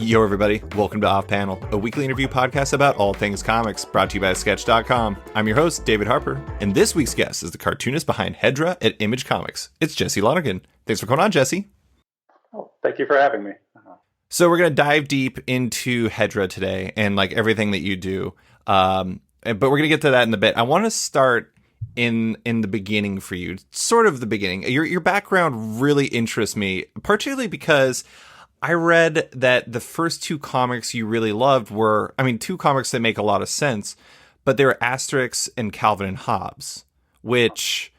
Yo, everybody. Welcome to Off Panel, a weekly interview podcast about all things comics, brought to you by Sketch.com. I'm your host, David Harper, and this week's guest is the cartoonist behind Hedra at Image Comics. It's Jesse Lonergan. Thanks for coming on, Jesse. Oh, thank you for having me. So we're going to dive deep into Hedra today and like everything that you do. But we're going to get to that in a bit. I want to start in the beginning for you, sort of the beginning. Your background really interests me, particularly because I read that the first two comics you really loved were, two comics that make a lot of sense, but they were Asterix and Calvin and Hobbes, which,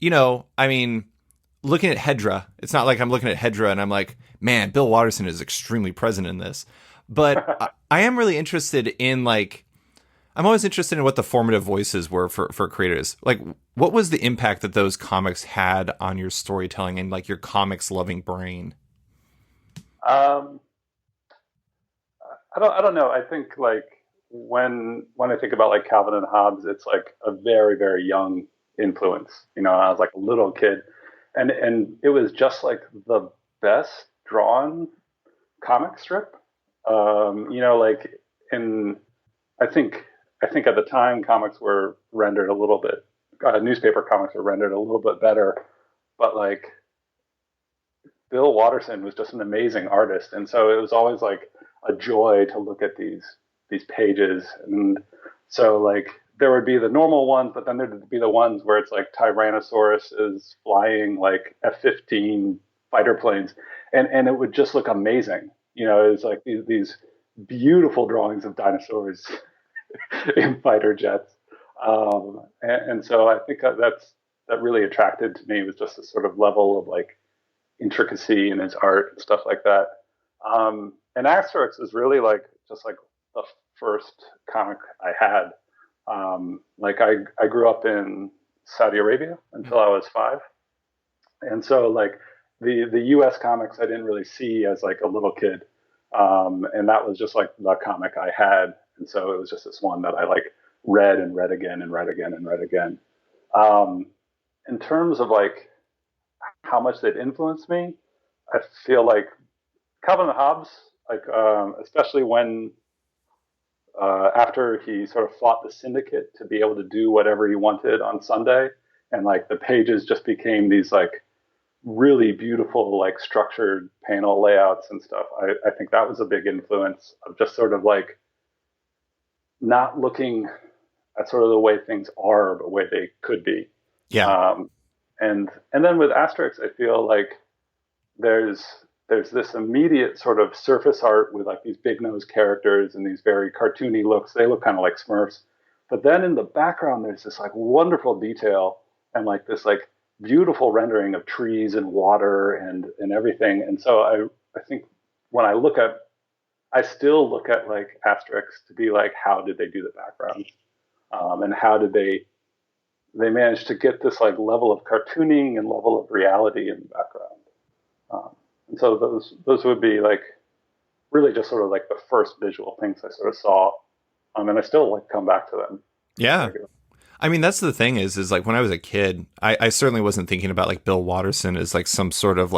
looking at Hedra, it's not like I'm looking at Hedra and I'm like, man, Bill Watterson is extremely present in this. But I am really interested in, I'm always interested in what the formative voices were for creators. Like, what was the impact that those comics had on your storytelling and, your comics loving brain? I don't know. I think when I think about Calvin and Hobbes, it's a very, very young influence. I was a little kid, and it was just the best drawn comic strip. I think at the time comics were rendered a little bit, newspaper comics were rendered a little bit better, but Bill Watterson was just an amazing artist, and so it was always a joy to look at these pages. And so there would be the normal ones, but then there'd be the ones where it's Tyrannosaurus is flying F-15 fighter planes, and it would just look amazing. It was these beautiful drawings of dinosaurs in fighter jets, and so I think that really attracted to me, was just this sort of level of intricacy in his art and stuff like that. And Asterix is really just the first comic I had. I grew up in Saudi Arabia until I was 5. And so the US comics I didn't really see as a little kid. And that was just the comic I had. And so it was just this one that I read and read again and read again and read again. In terms of how much they'd influenced me, I feel Calvin and Hobbes, especially when after he sort of fought the syndicate to be able to do whatever he wanted on Sunday, and the pages just became these really beautiful structured panel layouts and stuff. I think that was a big influence of just sort of not looking at sort of the way things are, but the way they could be. Yeah. And then with Asterix, I feel there's this immediate sort of surface art with these big nose characters and these very cartoony looks. They look kind of like Smurfs. But then in the background, there's this wonderful detail and this beautiful rendering of trees and water and everything. And so I think when I still look at Asterix to be how did they do the background? And how did they managed to get this level of cartooning and level of reality in the background. And so those would be really just sort of the first visual things I sort of saw. And I still come back to them. Yeah. That's the thing is when I was a kid, I certainly wasn't thinking about Bill Watterson as some sort of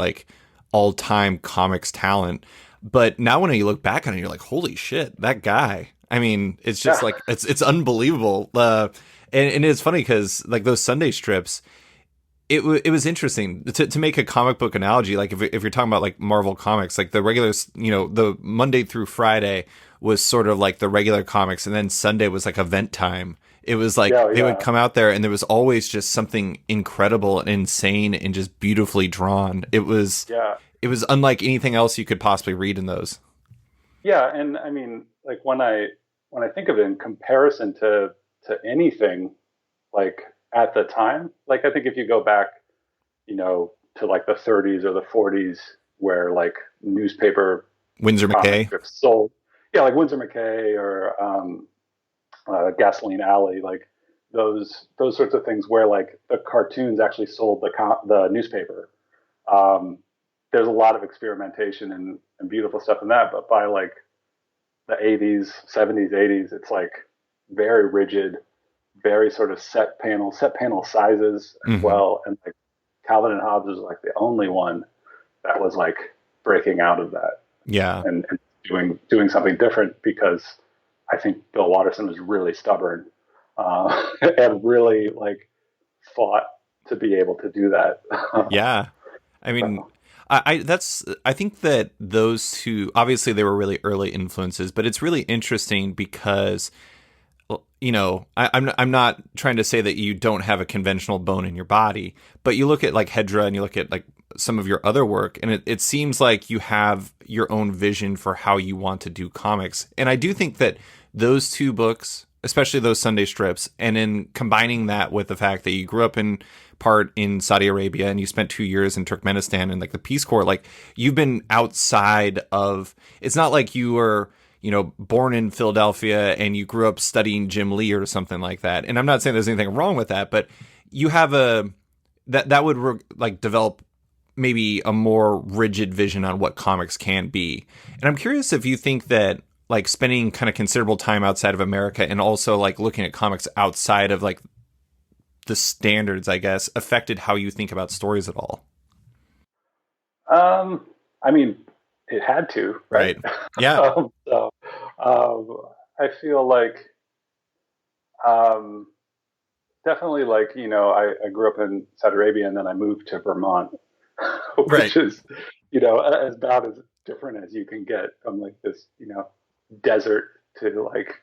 all-time comics talent. But now when you look back on it, you're like, holy shit, that guy. It's just it's unbelievable. And it's funny because those Sunday strips, it was interesting to make a comic book analogy. If you're talking about Marvel comics, the regular, the Monday through Friday was sort of the regular comics, and then Sunday was event time. It was they would come out there, and there was always just something incredible and insane and just beautifully drawn. It was unlike anything else you could possibly read in those. Yeah, and when I think of it in comparison to anything at the time, I think if you go back, to the 30s or the 40s, where newspaper Winsor McKay sold, Winsor McKay or Gasoline Alley, those sorts of things where the cartoons actually sold the newspaper. There's a lot of experimentation and beautiful stuff in that, but by the 80s, 70s, 80s, it's very rigid, very sort of set panel sizes as well. And Calvin and Hobbes was the only one that was breaking out of that. Yeah. And doing something different, because I think Bill Watterson was really stubborn, and really like fought to be able to do that. Yeah. I mean, So, I think that those two, obviously they were really early influences, but it's really interesting because, I'm not trying to say that you don't have a conventional bone in your body, but you look at like Hedra and you look at like some of your other work, and it seems like you have your own vision for how you want to do comics. And I do think that those two books, especially those Sunday strips, and in combining that with the fact that you grew up in part in Saudi Arabia and you spent 2 years in Turkmenistan and like the Peace Corps, like you've been outside of, it's not like you were, born in Philadelphia and you grew up studying Jim Lee or something like that. And I'm not saying there's anything wrong with that, but you have that would like develop maybe a more rigid vision on what comics can be. And I'm curious if you think that like spending kind of considerable time outside of America and also like looking at comics outside of like the standards, I guess, affected how you think about stories at all. I mean, it had to, right? Yeah. I feel like, um, definitely like, I grew up in Saudi Arabia and then I moved to Vermont, Right. which is, as about as different as you can get from like this, desert to like,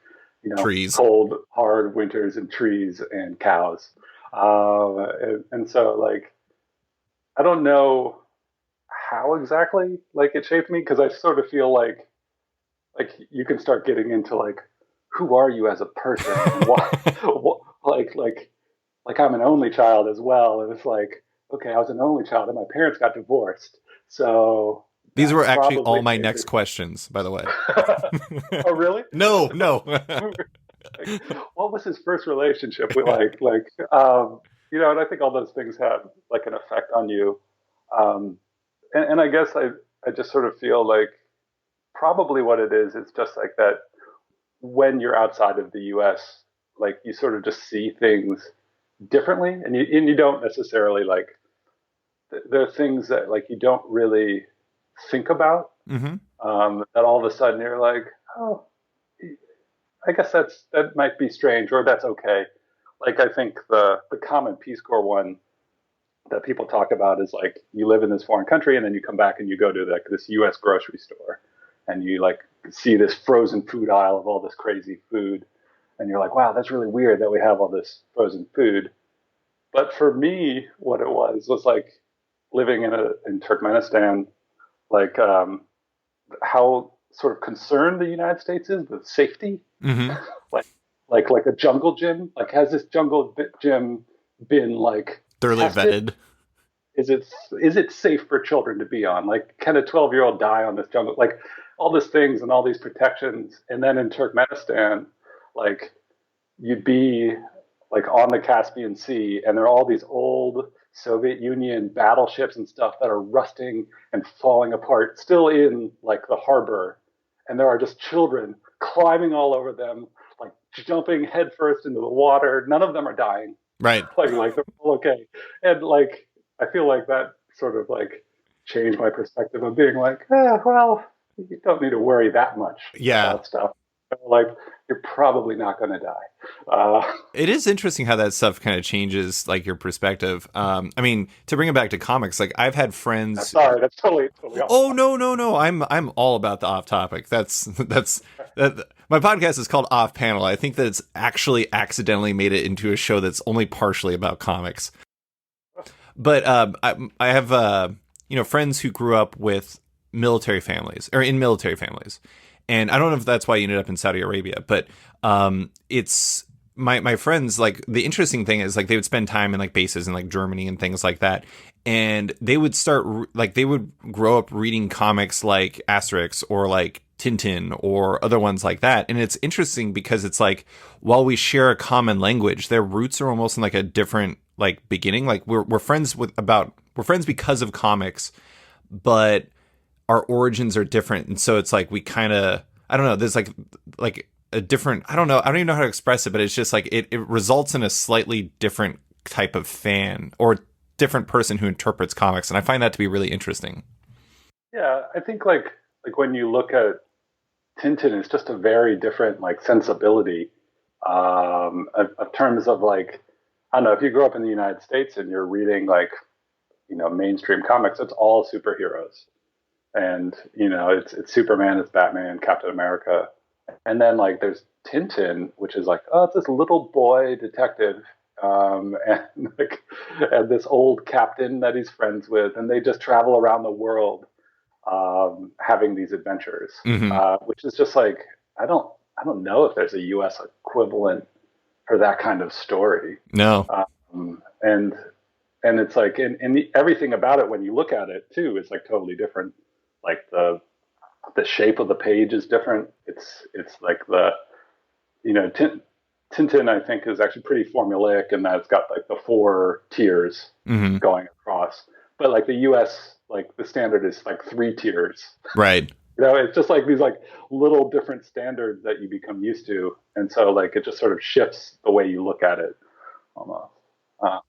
Trees. cold, hard winters and trees and cows. And so like, I don't know how exactly like it shaped me, because I sort of feel like you can start getting into like, who are you as a person, and what like I'm an only child as well, and it's like, okay, I was an only child and my parents got divorced, so These that were actually probably all my next questions, by the way. Oh really? No. Like, what was his first relationship with, and I think all those things have like an effect on you. Um, and I guess I just sort of feel like probably what it is just like that when you're outside of the US, like you sort of just see things differently, and you don't necessarily like, there are things that like you don't really think about, Hmm. that all of a sudden you're like, oh, I guess that might be strange, or that's okay. Like I think the common Peace Corps one that people talk about is like, you live in this foreign country and then you come back and you go to like this US grocery store and you like see this frozen food aisle of all this crazy food, and you're like, wow, that's really weird that we have all this frozen food. But for me, what it was like living in Turkmenistan, like, how sort of concerned the United States is with safety. Hmm. like like a jungle gym. Like, has this jungle gym been like Thoroughly tested? vetted. Is it safe for children to be on? Like, can a 12-year-old die on this jungle? Like, all these things and all these protections. And then in Turkmenistan, like, you'd be like on the Caspian Sea, and there are all these old Soviet Union battleships and stuff that are rusting and falling apart, still in like the harbor, and there are just children climbing all over them, like jumping headfirst into the water. None of them are dying. Right. Like they're all okay, and like I feel like that sort of like changed my perspective of being like, well, you don't need to worry that much Yeah. about stuff. Like, you're probably not going to die. It is interesting how that stuff kind of changes like your perspective. I mean, to bring it back to comics, like I've had friends. Sorry, that's totally off. Oh no. I'm all about the off topic. That. My podcast is called Off Panel. I think that it's actually accidentally made it into a show that's only partially about comics. But I have friends who grew up with military families or in military families. And I don't know if that's why you ended up in Saudi Arabia, but it's my friends, like the interesting thing is like they would spend time in like bases in like Germany and things like that. And they would they would grow up reading comics like Asterix or like Tintin or other ones like that. And it's interesting because it's like, while we share a common language, their roots are almost in like a different like beginning. Like we're friends we're friends because of comics, but our origins are different. And so it's like we kind of, I don't know, there's like a different, I don't know, I don't even know how to express it, but it's just like it results in a slightly different type of fan or different person who interprets comics. And I find that to be really interesting. Yeah, I think like when you look at Tintin is just a very different like sensibility of terms of like I don't know if you grew up in the United States and you're reading like mainstream comics, it's all superheroes, and it's Superman, it's Batman, Captain America, and then like there's Tintin, which is like it's this little boy detective, and like and this old captain that he's friends with, and they just travel around the world having these adventures, Hmm. which is just like I don't I don't know if there's a U.S. equivalent for that kind of story, No. and it's like everything about it when you look at it too is like totally different. Like the shape of the page is different. It's like Tintin I think is actually pretty formulaic in that it's got like the four tiers Hmm. going across. But like the US, like the standard is like three tiers. Right. It's just like these like little different standards that you become used to. And so like it just sort of shifts the way you look at it almost.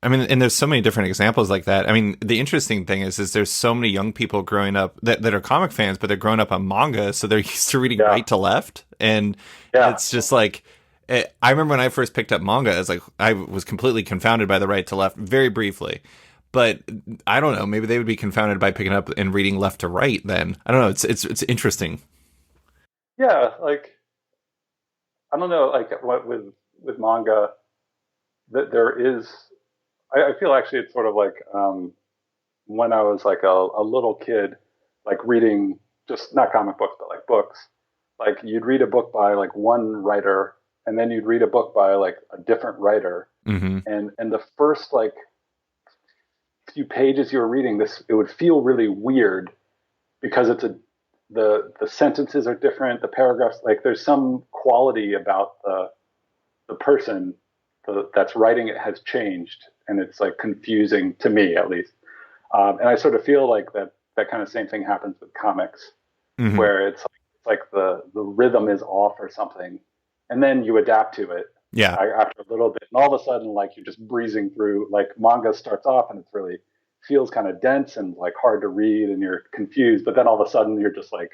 I mean, and there's so many different examples like that. I mean, the interesting thing is there's so many young people growing up that are comic fans, but they're growing up on manga, so they're used to reading Yeah. right to left, and Yeah. it's just like I remember when I first picked up manga, it's like I was completely confounded by the right to left, very briefly. But I don't know, maybe they would be confounded by picking up and reading left to right. Then I don't know. It's interesting. Yeah. Like, I don't know, like what with manga, that there is, I feel actually it's sort of like when I was like a little kid, like reading just not comic books, but like books. Like you'd read a book by like one writer, and then you'd read a book by like a different writer, Hmm. and the first like few pages you were reading, this it would feel really weird because the sentences are different, the paragraphs like there's some quality about the person that's writing it has changed, and it's like confusing to me at least. And I sort of feel like that kind of same thing happens with comics, Hmm. where it's like the rhythm is off or something, and then you adapt to it Yeah. after a little bit, and all of a sudden, like you're just breezing through. Like manga starts off and it's really feels kind of dense and like hard to read, and you're confused, but then all of a sudden you're just like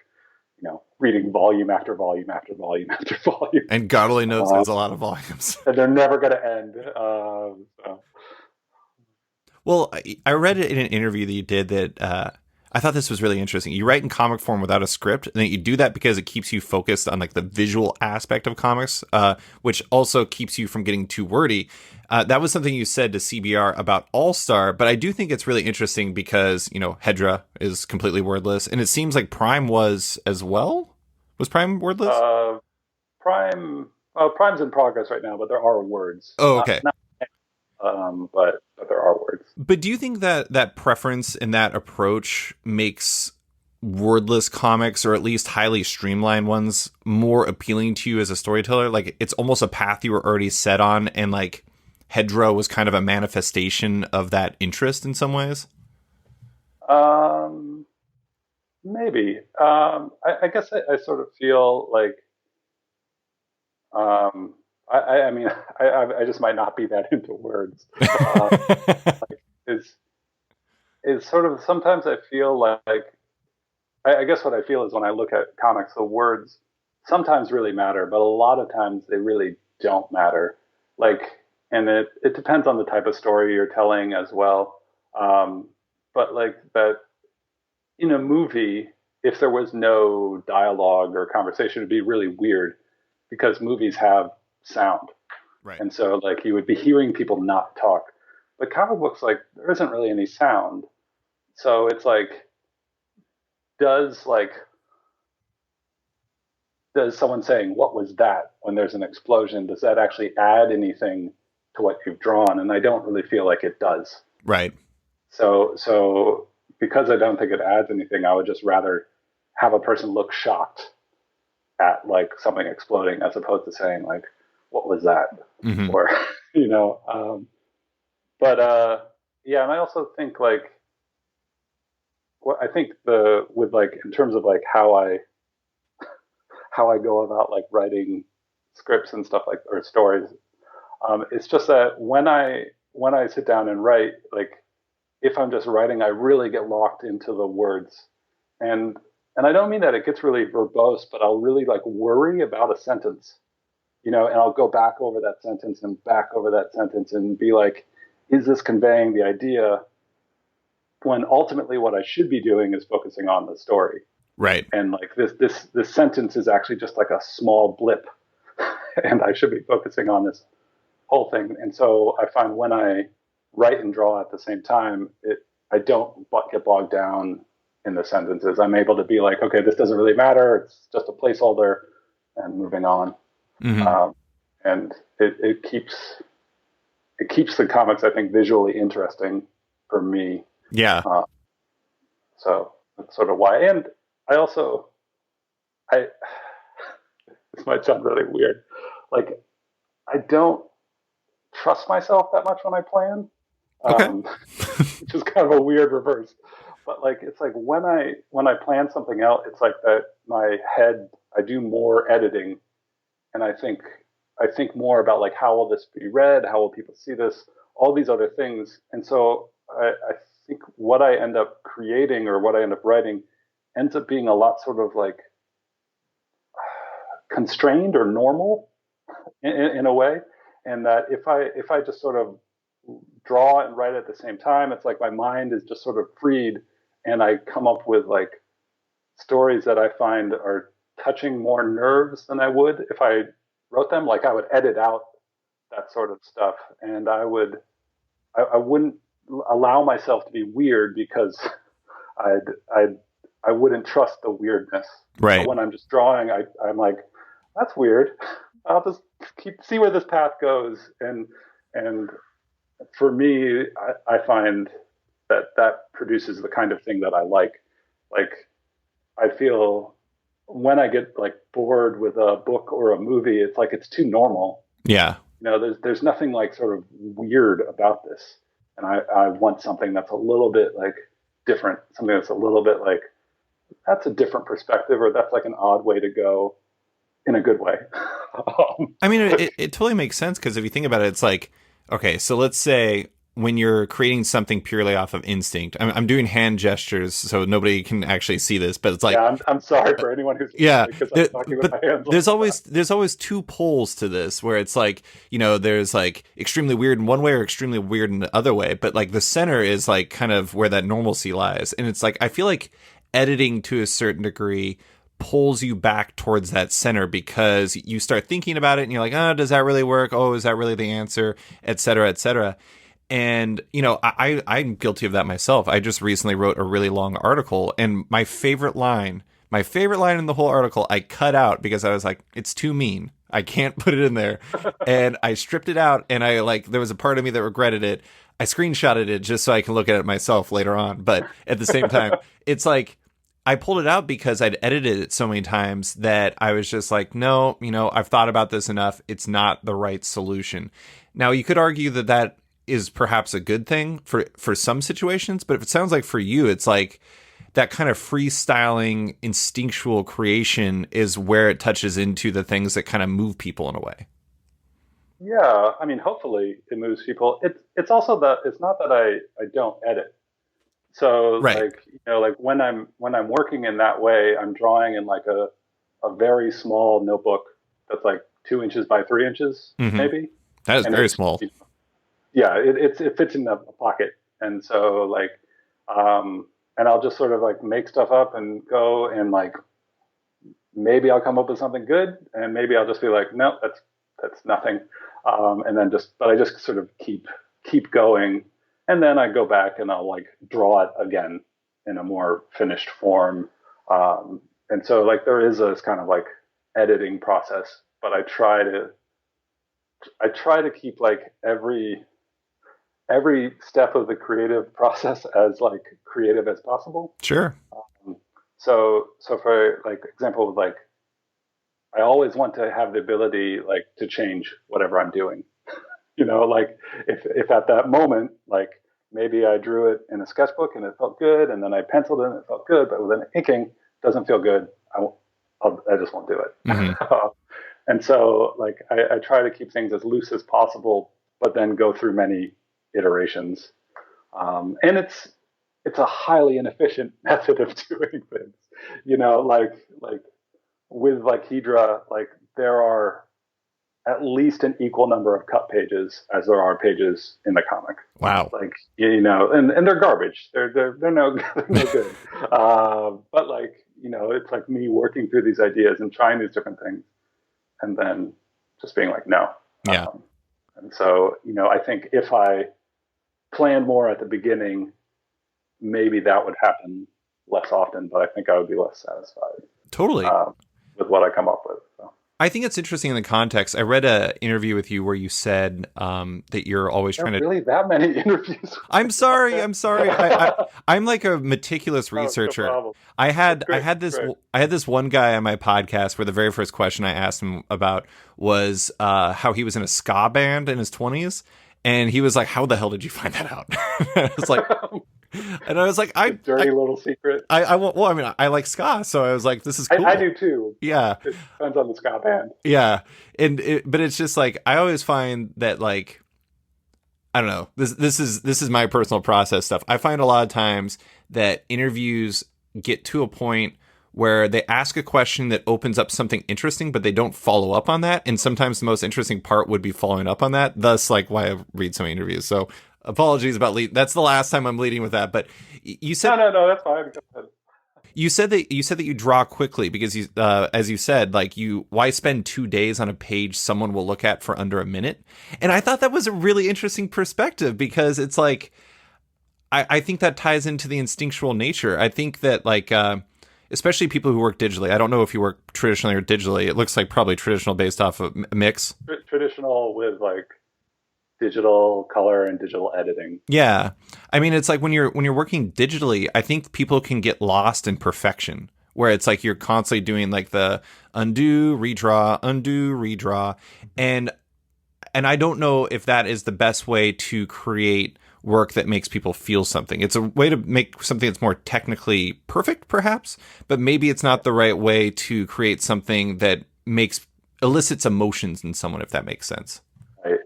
reading volume after volume after volume after volume, And God only knows there's a lot of volumes. and they're never going to end. So. Well, I read it in an interview that you did that I thought this was really interesting. You write in comic form without a script, and then you do that because it keeps you focused on like the visual aspect of comics, which also keeps you from getting too wordy. That was something you said to CBR about All Star, but I do think it's really interesting because Hedra is completely wordless, and it seems like Prime was as well. Was Prime wordless? Uh, Prime's in progress right now, but there are words. Oh, okay. Not but there are words. But do you think that that preference and that approach makes wordless comics, or at least highly streamlined ones, more appealing to you as a storyteller? Like it's almost a path you were already set on, and like Hedra was kind of a manifestation of that interest in some ways. Um, Maybe. I guess I sort of feel like um, I mean I just might not be that into words. Uh, is is sort of sometimes I feel like I guess what I feel is when I look at comics, the words sometimes really matter, but a lot of times they really don't matter. Like, and it depends on the type of story you're telling as well. Um, but like that in a movie, if there was no dialogue or conversation, it'd be really weird because movies have sound. Right. And so like you would be hearing people not talk. But comic books, like there isn't really any sound. So it's like, does like does someone saying what was that when there's an explosion, does that actually add anything to what you've drawn? And I don't really feel like it does. Right. So because I don't think it adds anything, I would just rather have a person look shocked at like something exploding as opposed to saying like what was that, Hmm. or you know but yeah, and I also think like what I think the with like in terms of like how I go about like writing scripts and stuff like or stories. It's just that when I sit down and write, like if I'm just writing, I really get locked into the words, and and I don't mean that it gets really verbose, but I'll really like worry about a sentence, and I'll go back over that sentence and back over that sentence and be like, is this conveying the idea? When ultimately what I should be doing is focusing on the story. Right. And like this sentence is actually just like a small blip, and I should be focusing on this whole thing. And so I find when I write and draw at the same time, I don't get bogged down in the sentences. I'm able to be like, okay, this doesn't really matter. It's just a placeholder, and moving on. Mm-hmm. And it keeps the comics, I think, visually interesting for me. Yeah. So that's sort of why. And I also, this might sound really weird. Like, I don't trust myself that much when I plan, Okay. which is kind of a weird reverse. But like, it's like when I plan something out, it's like that my head, I do more editing, and I think more about like, how will this be read? How will people see this? All these other things. And so I think what I end up creating or what I end up writing ends up being a lot sort of like constrained or normal in a way. And that if I just sort of draw and write at the same time, it's like my mind is just sort of freed, and I come up with like stories that I find are touching more nerves than I would if I wrote them. Like I would edit out that sort of stuff, and I wouldn't allow myself to be weird because I wouldn't trust the weirdness. Right. But when I'm just drawing, I'm like, that's weird. I'll just see where this path goes, and for me, I find that produces the kind of thing that I like. Like I feel when I get like bored with a book or a movie, it's like it's too normal. Yeah. There's nothing like sort of weird about this, and I want something that's a little bit like different, something that's a little bit like that's a different perspective, or that's like an odd way to go in a good way. I mean, it totally makes sense because if you think about it, it's like, okay, so let's say when you're creating something purely off of instinct, I'm doing hand gestures so nobody can actually see this, but it's like, yeah, I'm sorry for anyone who's yeah, because I'm talking with my hands. there's always two poles to this where it's like, there's like extremely weird in one way or extremely weird in the other way, but like the center is like kind of where that normalcy lies, and it's like I feel like editing to a certain degree pulls you back towards that center because you start thinking about it and you're like, oh, does that really work? Oh, is that really the answer? Et cetera, et cetera. And, I'm guilty of that myself. I just recently wrote a really long article, and my favorite line in the whole article, I cut out because I was like, it's too mean. I can't put it in there. And I stripped it out, and there was a part of me that regretted it. I screenshotted it just so I can look at it myself later on. But at the same time, it's like, I pulled it out because I'd edited it so many times that I was just like, no, I've thought about this enough. It's not the right solution. Now, you could argue that is perhaps a good thing for some situations, but if it sounds like for you, it's like that kind of freestyling, instinctual creation is where it touches into the things that kind of move people in a way. Yeah, I mean, hopefully it moves people. It's also that it's not that I don't edit. So Right. like like when I'm working in that way, I'm drawing in like a very small notebook that's like 2 inches by 3 inches Mm-hmm. maybe, That is and very small. yeah, it fits in the pocket, and so like and I'll just sort of like make stuff up and go, and like maybe I'll come up with something good, and maybe I'll just be like, no, that's nothing, and then but I just sort of keep going. And then I go back and I'll like draw it again in a more finished form. And so like there is this kind of like editing process, but I try to keep like every step of the creative process as like creative as possible. Sure. So for like example, like I always want to have the ability like to change whatever I'm doing. Like if at that moment, like maybe I drew it in a sketchbook and it felt good, and then I penciled it and it felt good, but with an inking, it doesn't feel good. I just won't do it. Mm-hmm. And so like I try to keep things as loose as possible, but then go through many iterations. And it's a highly inefficient method of doing things. like with like Hedra, like there are at least an equal number of cut pages as there are pages in the comic. Wow. Like, and they're garbage. They're no they're no good. But like, it's like me working through these ideas and trying these different things, and then just being like, no. Yeah. And so, I think if I planned more at the beginning, maybe that would happen less often, but I think I would be less satisfied. Totally. With what I come up with. So. I think it's interesting in the context. I read an interview with you where you said that you're always trying to. Really, that many interviews? I'm sorry. I'm like a meticulous researcher. No I had this one guy on my podcast where the very first question I asked him about was how he was in a ska band in his 20s, and he was like, "How the hell did you find that out?" I was like. And I was like, dirty little secret. I mean, I like ska, so I was like, this is cool. I do too. Yeah. It depends on the ska band. Yeah. But it's just like, I always find that like, I don't know, this is my personal process stuff. I find a lot of times that interviews get to a point where they ask a question that opens up something interesting, but they don't follow up on that. And sometimes the most interesting part would be following up on that. Thus, like, why I read so many interviews. So apologies about that's the last time I'm leading with that. But you said no, that's fine. You said that you draw quickly because you, as you said, like why spend 2 days on a page someone will look at for under a minute? And I thought that was a really interesting perspective because it's like, I think that ties into the instinctual nature. I think that like, especially people who work digitally. I don't know if you work traditionally or digitally. It looks like probably traditional based off of a mix. Traditional with like digital color and digital editing. Yeah. I mean, it's like when you're working digitally, I think people can get lost in perfection where it's like you're constantly doing like the undo, redraw. And I don't know if that is the best way to create work that makes people feel something. It's a way to make something that's more technically perfect, perhaps, but maybe it's not the right way to create something that elicits emotions in someone, if that makes sense. Right.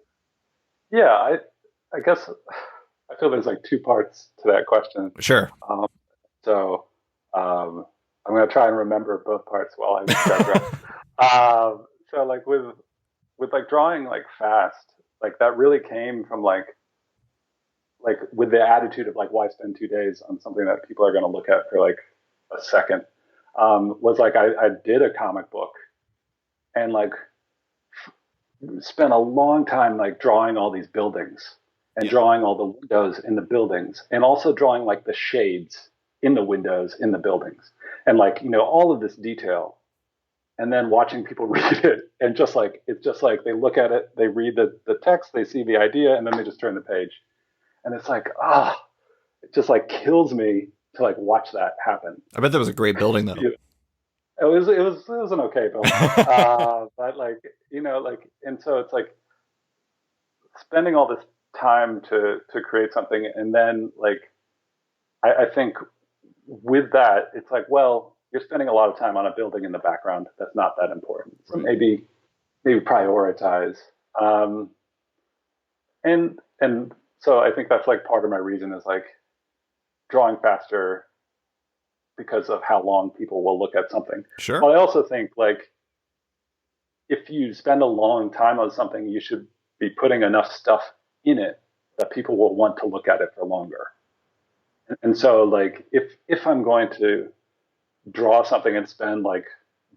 Yeah, I guess I feel there's like two parts to that question. Sure. So I'm going to try and remember both parts while I digress. So like with like drawing like fast, like that really came from like with the attitude of like, why spend 2 days on something that people are going to look at for like a second, was like I did a comic book and like spent a long time like drawing all these buildings and drawing all the windows in the buildings and also drawing like the shades in the windows in the buildings and like, all of this detail, and then watching people read it and just like, it's just like they look at it, they read the text, they see the idea, and then they just turn the page. And it's like, it just like kills me to like watch that happen. I bet that was a great building though. It was an okay building. But like, and so it's like spending all this time to create something. And then like, I think with that, it's like, well, you're spending a lot of time on a building in the background. That's not that important. So maybe prioritize. And so I think that's like part of my reason is like drawing faster because of how long people will look at something. Sure. But I also think like if you spend a long time on something, you should be putting enough stuff in it that people will want to look at it for longer. And so like if I'm going to draw something and spend like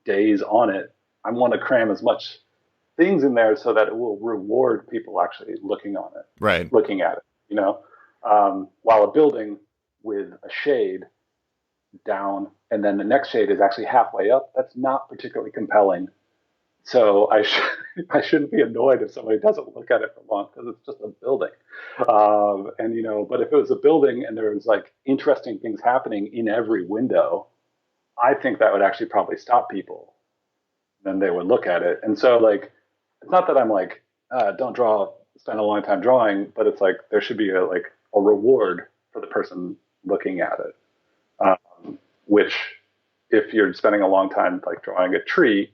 days on it, I want to cram as much things in there so that it will reward people actually looking on it, right? Looking at it, while a building with a shade down and then the next shade is actually halfway up, that's not particularly compelling. So I shouldn't be annoyed if somebody doesn't look at it for long because it's just a building. But if it was a building and there was like interesting things happening in every window, I think that would actually probably stop people. Then they would look at it. And so like, it's not that I'm like, don't spend a long time drawing, but it's like, there should be a reward for the person looking at it. Which if you're spending a long time like drawing a tree,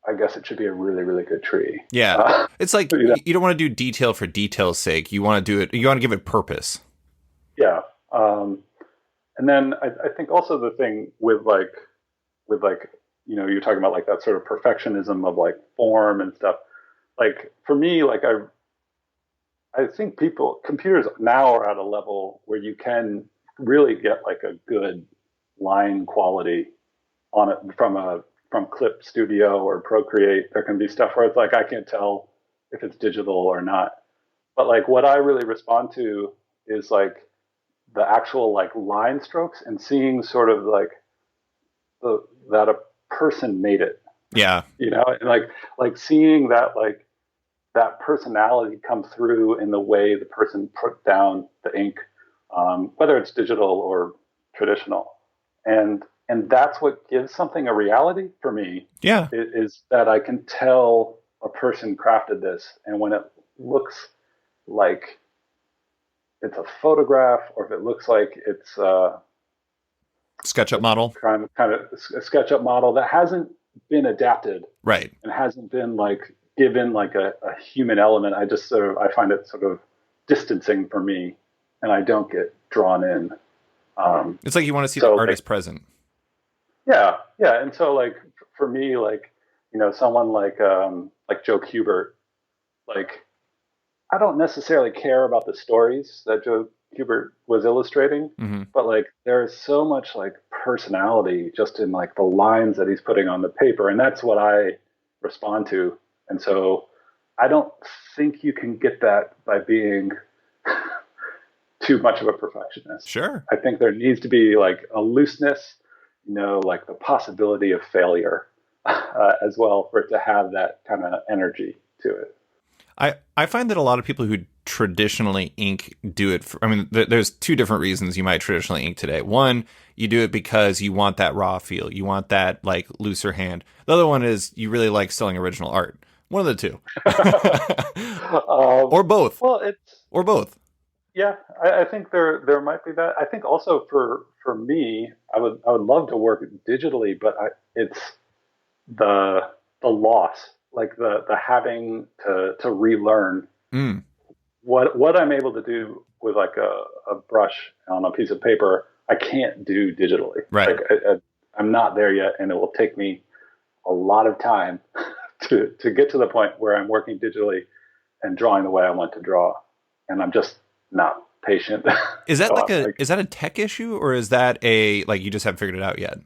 I guess it should be a really, really good tree. Yeah. It's like, you don't want to do detail for detail's sake. You want to do it, you want to give it purpose. Yeah. And then I think also the thing with like, you're talking about like that sort of perfectionism of like form and stuff. Like for me, like I think computers now are at a level where you can really get like a good line quality on it from Clip Studio or Procreate. There can be stuff where it's like I can't tell if it's digital or not. But like what I really respond to is like the actual like line strokes and seeing sort of like that a person made it, Yeah. and like seeing that like that personality come through in the way the person put down the ink, whether it's digital or traditional, and that's what gives something a reality for me. Yeah. Is that I can tell a person crafted this, and when it looks like it's a photograph, or if it looks like it's SketchUp model. kind of a SketchUp model that hasn't been adapted, Right. and hasn't been like given like a human element, I find it sort of distancing for me, and I don't get drawn in. It's like you want to see the artist present. Yeah, yeah, and so like for me, like someone like Joe Kubert, like I don't necessarily care about the stories that Joe Kubert was illustrating, Mm-hmm. but like there is so much like personality just in like the lines that he's putting on the paper, and that's what I respond to. And so I don't think you can get that by being too much of a perfectionist. Sure. I think there needs to be like a looseness, like the possibility of failure as well, for it to have that kind of energy to it. I find that a lot of people who traditionally ink do it there's two different reasons you might traditionally ink today. One, you do it because you want that raw feel. You want that like looser hand. The other one is you really like selling original art. One of the two. Or both. Well, or both. Yeah, I think there might be that. I think also for me, I would love to work digitally, but it's the loss, like the having to relearn what I'm able to do with like a brush on a piece of paper. I can't do digitally. Right. Like I'm not there yet, and it will take me a lot of time to get to the point where I'm working digitally and drawing the way I want to draw, and I'm just not patient. Is that so is that a tech issue, or is that a like you just haven't figured it out yet?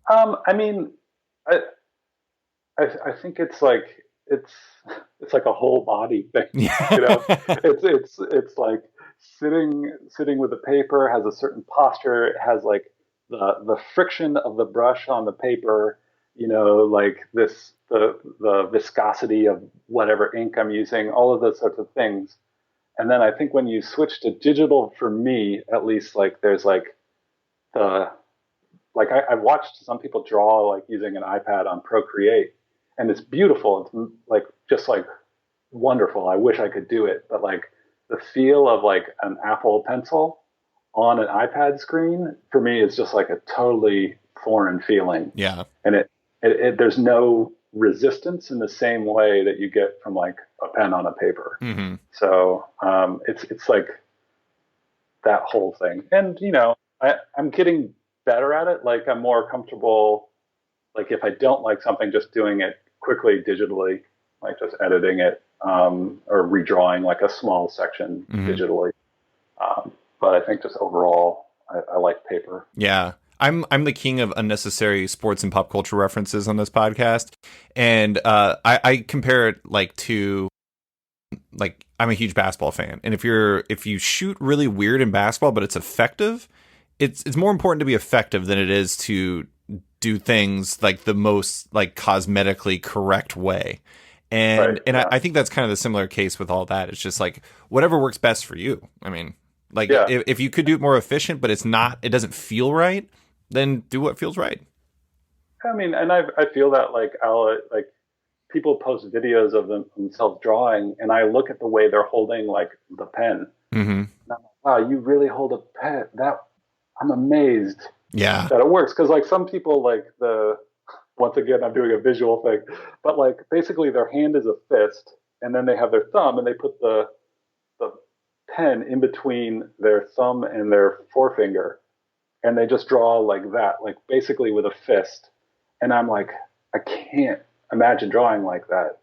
I mean, I think it's like a whole body thing. It's like sitting with the paper has a certain posture. It has like the friction of the brush on the paper. Like the viscosity of whatever ink I'm using. All of those sorts of things. And then I think when you switch to digital, for me at least, like there's like I've watched some people draw like using an iPad on Procreate, and it's beautiful. It's like just like wonderful. I wish I could do it, but like the feel of like an Apple Pencil on an iPad screen for me is just like a totally foreign feeling. Yeah, and it there's no resistance in the same way that you get from like a pen on a paper. Mm-hmm. So it's like that whole thing, and I'm getting better at it. Like I'm more comfortable, like if I don't like something, just doing it quickly digitally, like just editing it or redrawing like a small section digitally. But I think just overall, I like paper. Yeah. I'm the king of unnecessary sports and pop culture references on this podcast, and I compare it like to like I'm a huge basketball fan, and if you shoot really weird in basketball but it's effective, it's more important to be effective than it is to do things like the most like cosmetically correct way. And Right, yeah. I think that's kind of the similar case with all that. It's just like whatever works best for you. I mean, like if you could do it more efficient, but it doesn't feel right, then do what feels right. I mean, and I feel that like people post videos of themselves drawing, and I look at the way they're holding like the pen. Mm-hmm. And I'm like, wow, you really hold a pen. I'm amazed. Yeah. That it works, because like some people like once again I'm doing a visual thing, but like basically their hand is a fist, and then they have their thumb, and they put the pen in between their thumb and their forefinger, and they just draw like that, like basically with a fist. And I'm like, I can't imagine drawing like that,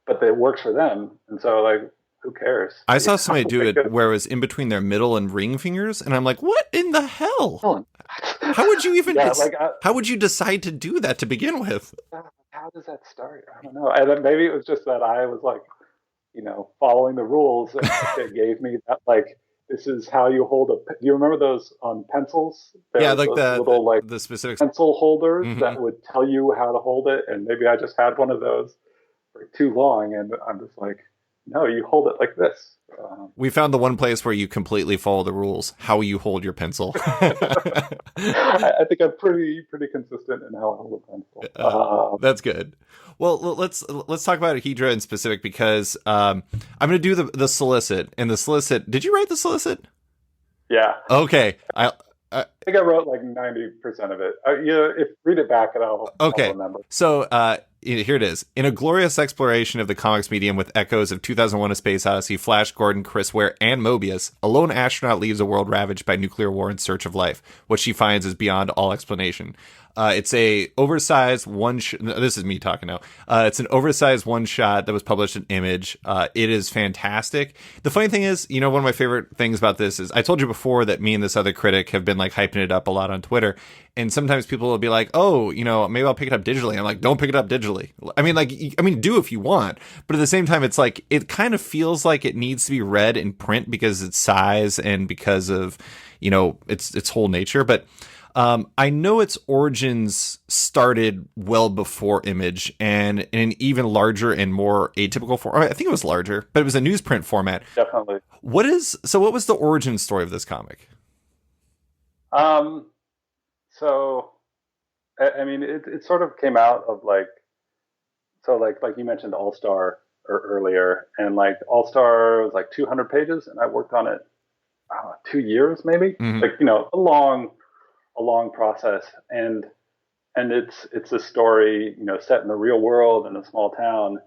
but it works for them. And so like, who cares? I You saw somebody know, do like, it where it was in between their middle and ring fingers, and I'm like, what in the hell? Dylan. How would you even Yeah, like how would you decide to do that to begin with? how does that start? I don't know. And then maybe it was just that I was like, following the rules, and it gave me that like this is how you hold a. Do you remember those pencils? There Yeah, was like those little like the specifics. pencil holders Hmm. that would tell you how to hold it, and maybe I just had one of those for too long, and I'm just like, no, you hold it like this. We found the one place where you completely follow the rules, how you hold your pencil. I think I'm pretty consistent in how I hold a pencil. That's good. Well, let's talk about Hedra in specific because I'm going to do the solicit. And the solicit, did you write the solicit? Yeah. Okay. I think I wrote like 90% of it. If read it back and I'll remember. So here it is. In a glorious exploration of the comics medium with echoes of 2001: A Space Odyssey, Flash Gordon, Chris Ware, and Mobius, a lone astronaut leaves a world ravaged by nuclear war in search of life. What she finds is beyond all explanation. It's a oversized this is me talking now. It's an oversized one shot that was published in Image. It is fantastic. The funny thing is, one of my favorite things about this is I told you before that me and this other critic have been like hyping it up a lot on Twitter. And sometimes people will be like, oh, maybe I'll pick it up digitally. I'm like, don't pick it up digitally. I mean, do if you want. But at the same time, it's like, it kind of feels like it needs to be read in print because its size and because of, its whole nature. But I know its origins started well before Image and in an even larger and more atypical form. I think it was larger, but it was a newsprint format. Definitely. What was the origin story of this comic? So, I mean, it sort of came out of like you mentioned All Star earlier, and like All Star was like 200 pages, and I worked on it, I don't know, 2 years maybe, like a long process, and it's a story set in the real world in a small town,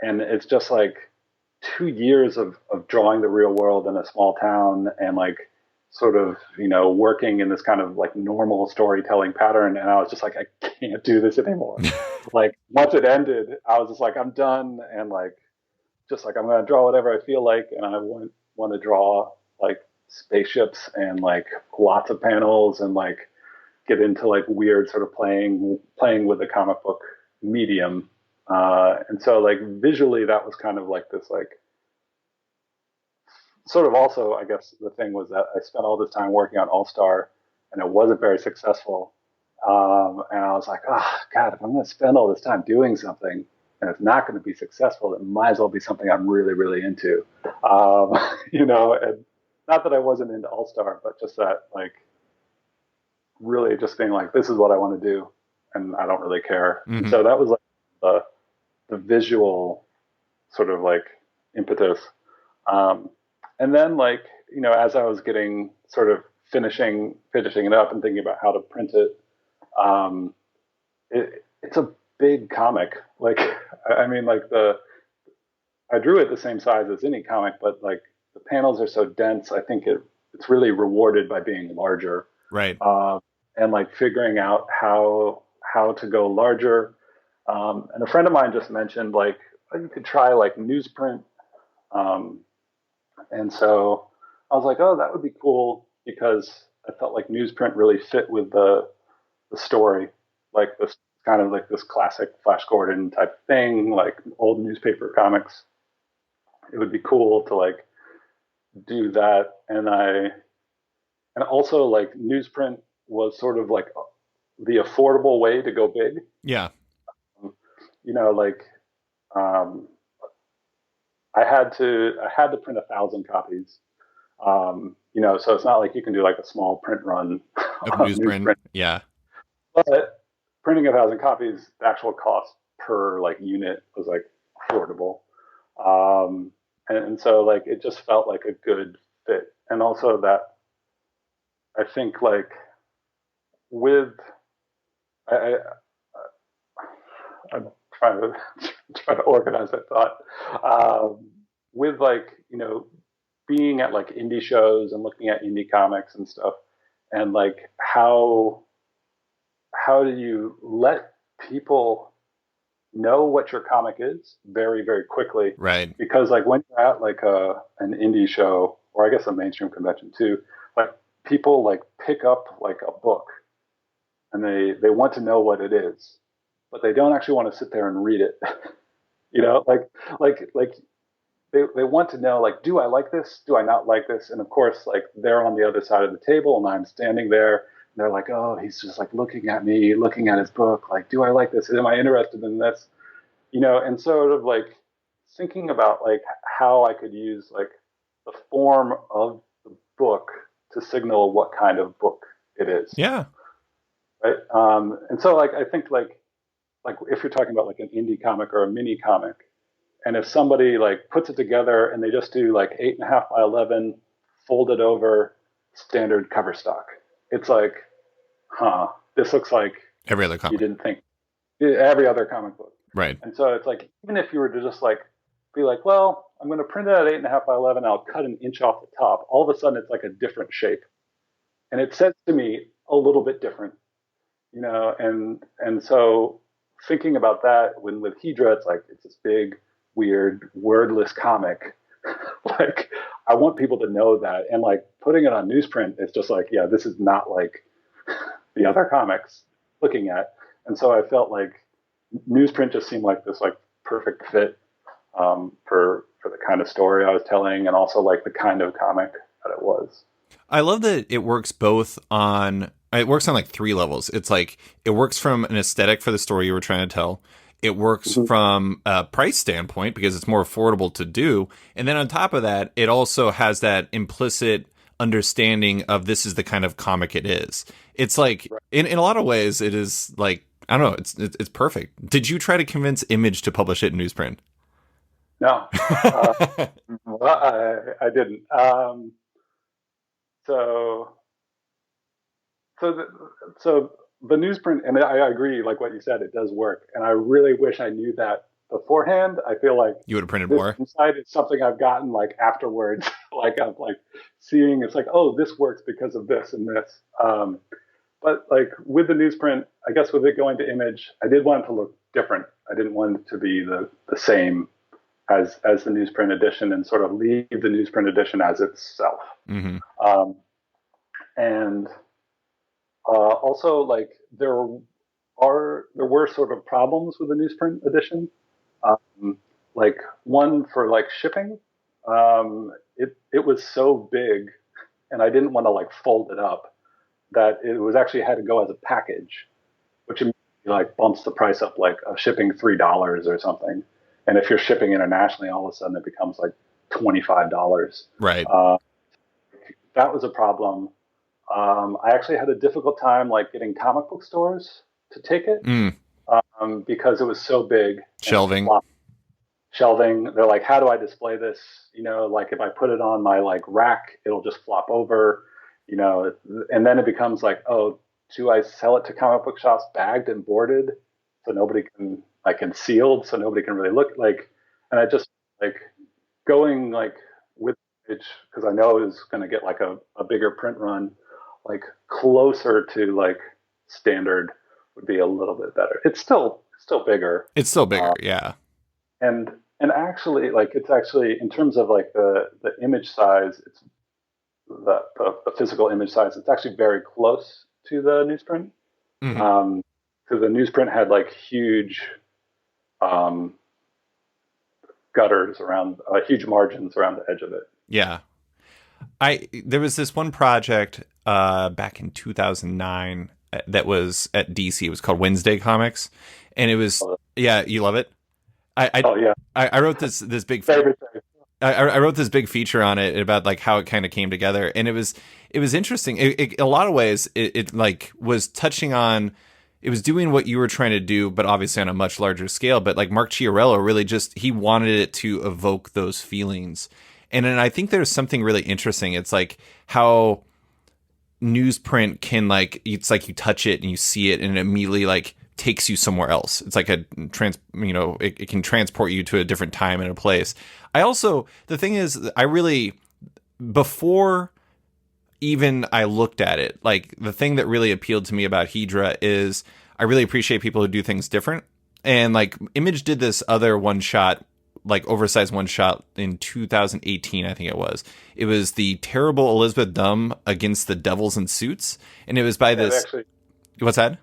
and it's just like 2 years of drawing the real world in a small town and like sort of working in this kind of like normal storytelling pattern, and I was just like, I can't do this anymore. Like once it ended, I was just like, I'm done, and like just like I'm gonna draw whatever I feel like, and I want to draw like spaceships and like lots of panels and like get into like weird sort of playing with the comic book medium, and so like visually that was kind of like this like sort of also, I guess the thing was that I spent all this time working on All Star, and it wasn't very successful. And I was like, oh God, if I'm going to spend all this time doing something and it's not going to be successful, it might as well be something I'm really, really into. And not that I wasn't into All Star, but just that like really just being like, this is what I want to do, and I don't really care. Mm-hmm. And so that was like the visual sort of like impetus. And then like, as I was getting sort of finishing it up and thinking about how to print it, it's a big comic. Like, I mean, like I drew it the same size as any comic, but like the panels are so dense. I think it's really rewarded by being larger. Right. And like figuring out how to go larger. And a friend of mine just mentioned like, oh, you could try like newsprint. And so I was like, oh, that would be cool, because I felt like newsprint really fit with the story, like this kind of like this classic Flash Gordon type thing, like old newspaper comics. It would be cool to like do that. And also like newsprint was sort of like the affordable way to go big. Yeah. I had to print 1,000 copies. So it's not like you can do like a small print run of newsprint. Yeah. But printing 1,000 copies, the actual cost per like unit was like affordable. And so like it just felt like a good fit. And also that I think like with I'm trying to organize that thought. With like, being at like indie shows and looking at indie comics and stuff, and like how do you let people know what your comic is very, very quickly? Right. Because like when you're at like an indie show, or I guess a mainstream convention too, like people like pick up like a book and they want to know what it is, but they don't actually want to sit there and read it. You know, like they want to know, like, do I like this? Do I not like this? And of course, like they're on the other side of the table and I'm standing there. And they're like, oh, he's just like looking at me, looking at his book. Like, do I like this? Am I interested in this? You know, and sort of like thinking about like how I could use like the form of the book to signal what kind of book it is. Yeah. Right. And so like I think like if you're talking about like an indie comic or a mini comic, and if somebody like puts it together and they just do like 8.5 by 11 folded over standard cover stock, it's like, this looks like Every other you comic. didn't think every other comic book. Right. And so it's like, even if you were to just like be like, well, I'm going to print it at 8.5 by 11, I'll cut an inch off the top. All of a sudden it's like a different shape. And it says to me a little bit different, you know, and so thinking about that with Hedra, it's like, it's this big, weird, wordless comic. Like, I want people to know that. And like putting it on newsprint, it's just like, yeah, this is not like the other comics looking at. And so I felt like newsprint just seemed like this like perfect fit for the kind of story I was telling, and also like the kind of comic that it was. I love that it works it works on like three levels. It's like, it works from an aesthetic for the story you were trying to tell. It works from a price standpoint because it's more affordable to do. And then on top of that, it also has that implicit understanding of this is the kind of comic it is. It's like, in a lot of ways, it is like, I don't know, it's perfect. Did you try to convince Image to publish it in newsprint? No, I didn't. So so the newsprint, and I agree, like what you said, it does work. And I really wish I knew that beforehand. I feel like You would have printed this more. insight is something I've gotten like afterwards. Like I'm like seeing, it's like, oh, this works because of this and this. But like with the newsprint, I guess with it going to Image, I did want it to look different. I didn't want it to be the same as the newsprint edition, and sort of leave the newsprint edition as itself. Mm-hmm. And also, like there were sort of problems with the newsprint edition. Like one for like shipping, it was so big, and I didn't want to like fold it up, that it was actually had to go as a package, which like bumps the price up, like shipping $3 or something. And if you're shipping internationally, all of a sudden it becomes like $25. Right. That was a problem. I actually had a difficult time like getting comic book stores to take it because it was so big. Shelving. Shelving. They're like, how do I display this? You know, like if I put it on my like rack, it'll just flop over. You know, and then it becomes like, oh, do I sell it to comic book shops bagged and boarded so nobody can, like, and sealed so nobody can really look like? And I just like going like with it, because I know it was going to get like a bigger print run, like closer to like standard would be a little bit better. It's still bigger. It's still bigger, yeah. And actually, like it's actually in terms of like the image size, it's the physical image size. It's actually very close to the newsprint. Mm-hmm. So the newsprint had like huge gutters around, huge margins around the edge of it. Yeah. There was this one project back in 2009 that was at DC. It was called Wednesday Comics, and it was you love it. I wrote this big I wrote this big feature on it about like how it kind of came together, and it was interesting. A lot of ways it like was touching on. It was doing what you were trying to do, but obviously on a much larger scale. But like Mark Chiarello really he wanted it to evoke those feelings. And then I think there's something really interesting. It's like how newsprint can like, it's like you touch it and you see it and it immediately like takes you somewhere else. It's like it can transport you to a different time and a place. The thing is, before even I looked at it, like the thing that really appealed to me about Hedra is I really appreciate people who do things different. And like Image did this other one shot, like oversized one shot in 2018, I think it was. It was the terrible Elizabeth Dunn against the Devils in Suits, and it was by this. Actually, what's that?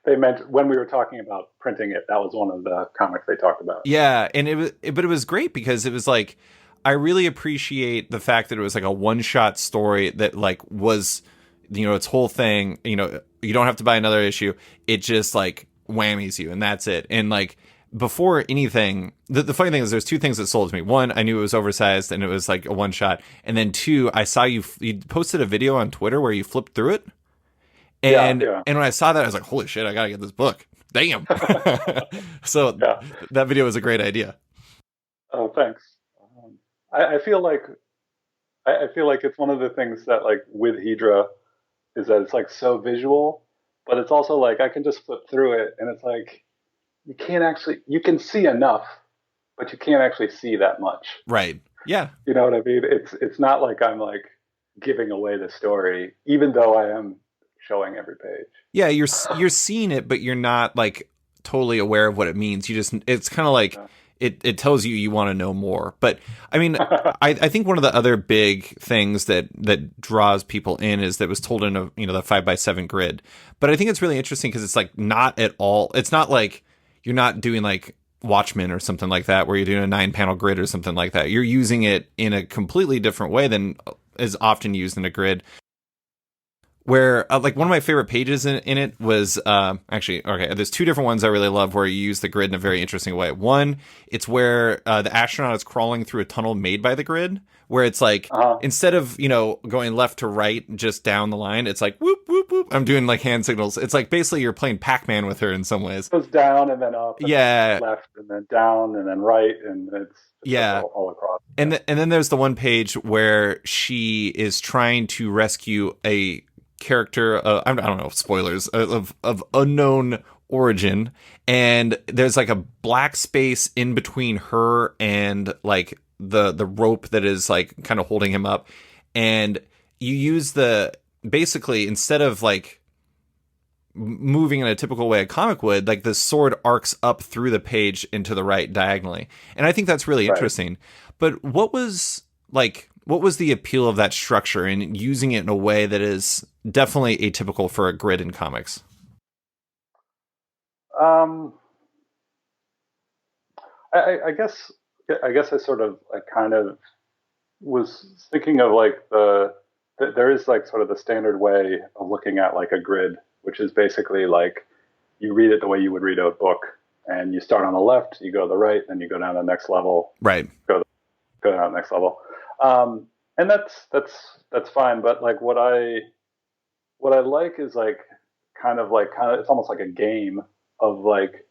They meant when we were talking about printing it, that was one of the comics they talked about. Yeah, and but it was great because it was like I really appreciate the fact that it was like a one shot story that like was, its whole thing. You don't have to buy another issue. It just like whammies you, and that's it. And like before anything, the funny thing is there's two things that sold to me. One, I knew it was oversized and it was like a one shot, and then two, I saw you posted a video on Twitter where you flipped through it. And and when I saw that, I was like, holy shit, I gotta get this book. Damn. So that video was a great idea. Oh, thanks. I feel like it's one of the things that like with Hedra is that it's like so visual, but it's also like I can just flip through it and it's like you can see enough, but you can't actually see that much. Right. Yeah. You know what I mean? It's not like I'm like giving away the story, even though I am showing every page. Yeah, you're seeing it, but you're not like totally aware of what it means. It's kind of like it tells you want to know more. But I mean, I think one of the other big things that draws people in is that it was told in a the 5x7 grid. But I think it's really interesting because it's like not at all. It's not like you're not doing like Watchmen or something like that where you're doing a 9-panel grid or something like that. You're using it in a completely different way than is often used in a grid. Where like one of my favorite pages in it was actually, okay, there's two different ones I really love where you use the grid in a very interesting way. One, it's where the astronaut is crawling through a tunnel made by the grid, where it's like instead of going left to right just down the line, it's like whoop whoop whoop. I'm doing like hand signals. It's like basically you're playing Pac-Man with her in some ways. It goes down and then up, and then left and then down and then right, and it's all across. And then there's the one page where she is trying to rescue a character, I don't know, spoilers, of unknown origin, and there's like a black space in between her and like the rope that is like kind of holding him up, and you use basically instead of like moving in a typical way a comic would, like the sword arcs up through the page into the right diagonally, and I think that's really interesting. But what was the appeal of that structure and using it in a way that is definitely atypical for a grid in comics? I guess I sort of kind of was thinking of like there is like sort of the standard way of looking at like a grid, which is basically like you read it the way you would read a book, and you start on the left, you go to the right, then you go down to the next level, right? Go down to the next level. And that's fine, but like what I like is like kind of it's almost like a game of like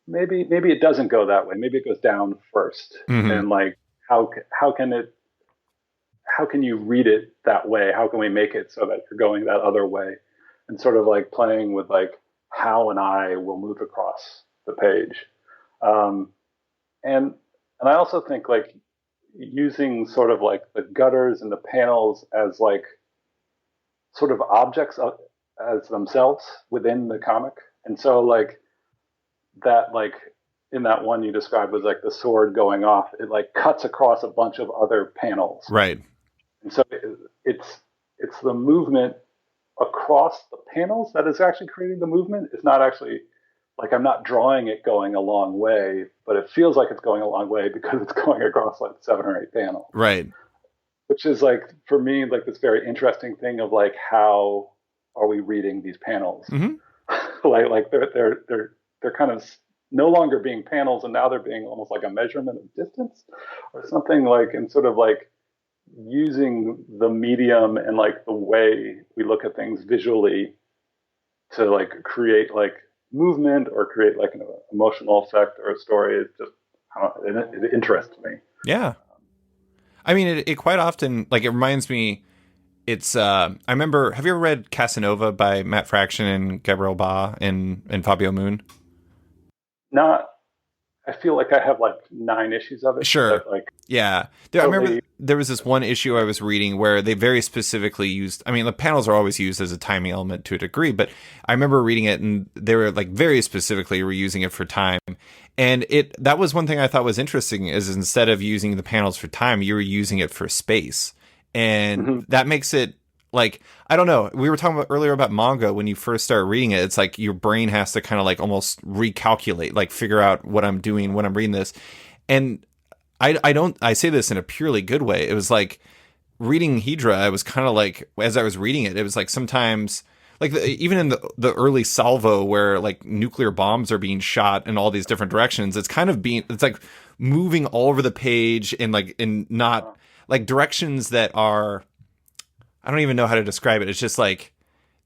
maybe it doesn't go that way, maybe it goes down first, and like how can you read it that way? How can we make it so that you're going that other way, and sort of like playing with like how an eye will move across the page, and I also think like using sort of like the gutters and the panels as like sort of objects as themselves within the comic. And so like that, like in that one you described was like the sword going off, it like cuts across a bunch of other panels. Right. And so it's the movement across the panels that is actually creating the movement. It's not actually like I'm not drawing it going a long way, but it feels like it's going a long way because it's going across like 7 or 8 panels. Right. Which is like, for me, like this very interesting thing of like, how are we reading these panels? like they're kind of no longer being panels, and now they're being almost like a measurement of distance or something, like, and sort of like using the medium and like the way we look at things visually to like create like movement or create like an emotional effect or a story. Is just, I don't know, it interests me. Yeah. I mean, it quite often, like, it reminds me, it's, I remember, have you ever read Casanova by Matt Fraction and Gabriel Ba and Fabio Moon? Not I feel like I have like 9 issues of it Sure. that like Yeah. I remember totally. there was this one issue I was reading where they very specifically used, I mean, the panels are always used as a timing element to a degree, but I remember reading it and they were like very specifically were using it for time. And that was one thing I thought was interesting is instead of using the panels for time, you were using it for space. And Mhm. that makes it like, I don't know. We were talking about earlier about manga when you first start reading it. It's like your brain has to kind of like almost recalculate, like figure out what I'm doing when I'm reading this. And I say this in a purely good way. It was like reading Hedra. I was kind of like, as I was reading it, it was like sometimes, like even in the early salvo where like nuclear bombs are being shot in all these different directions, it's like moving all over the page and like, in not like directions that are, I don't even know how to describe it. It's just like,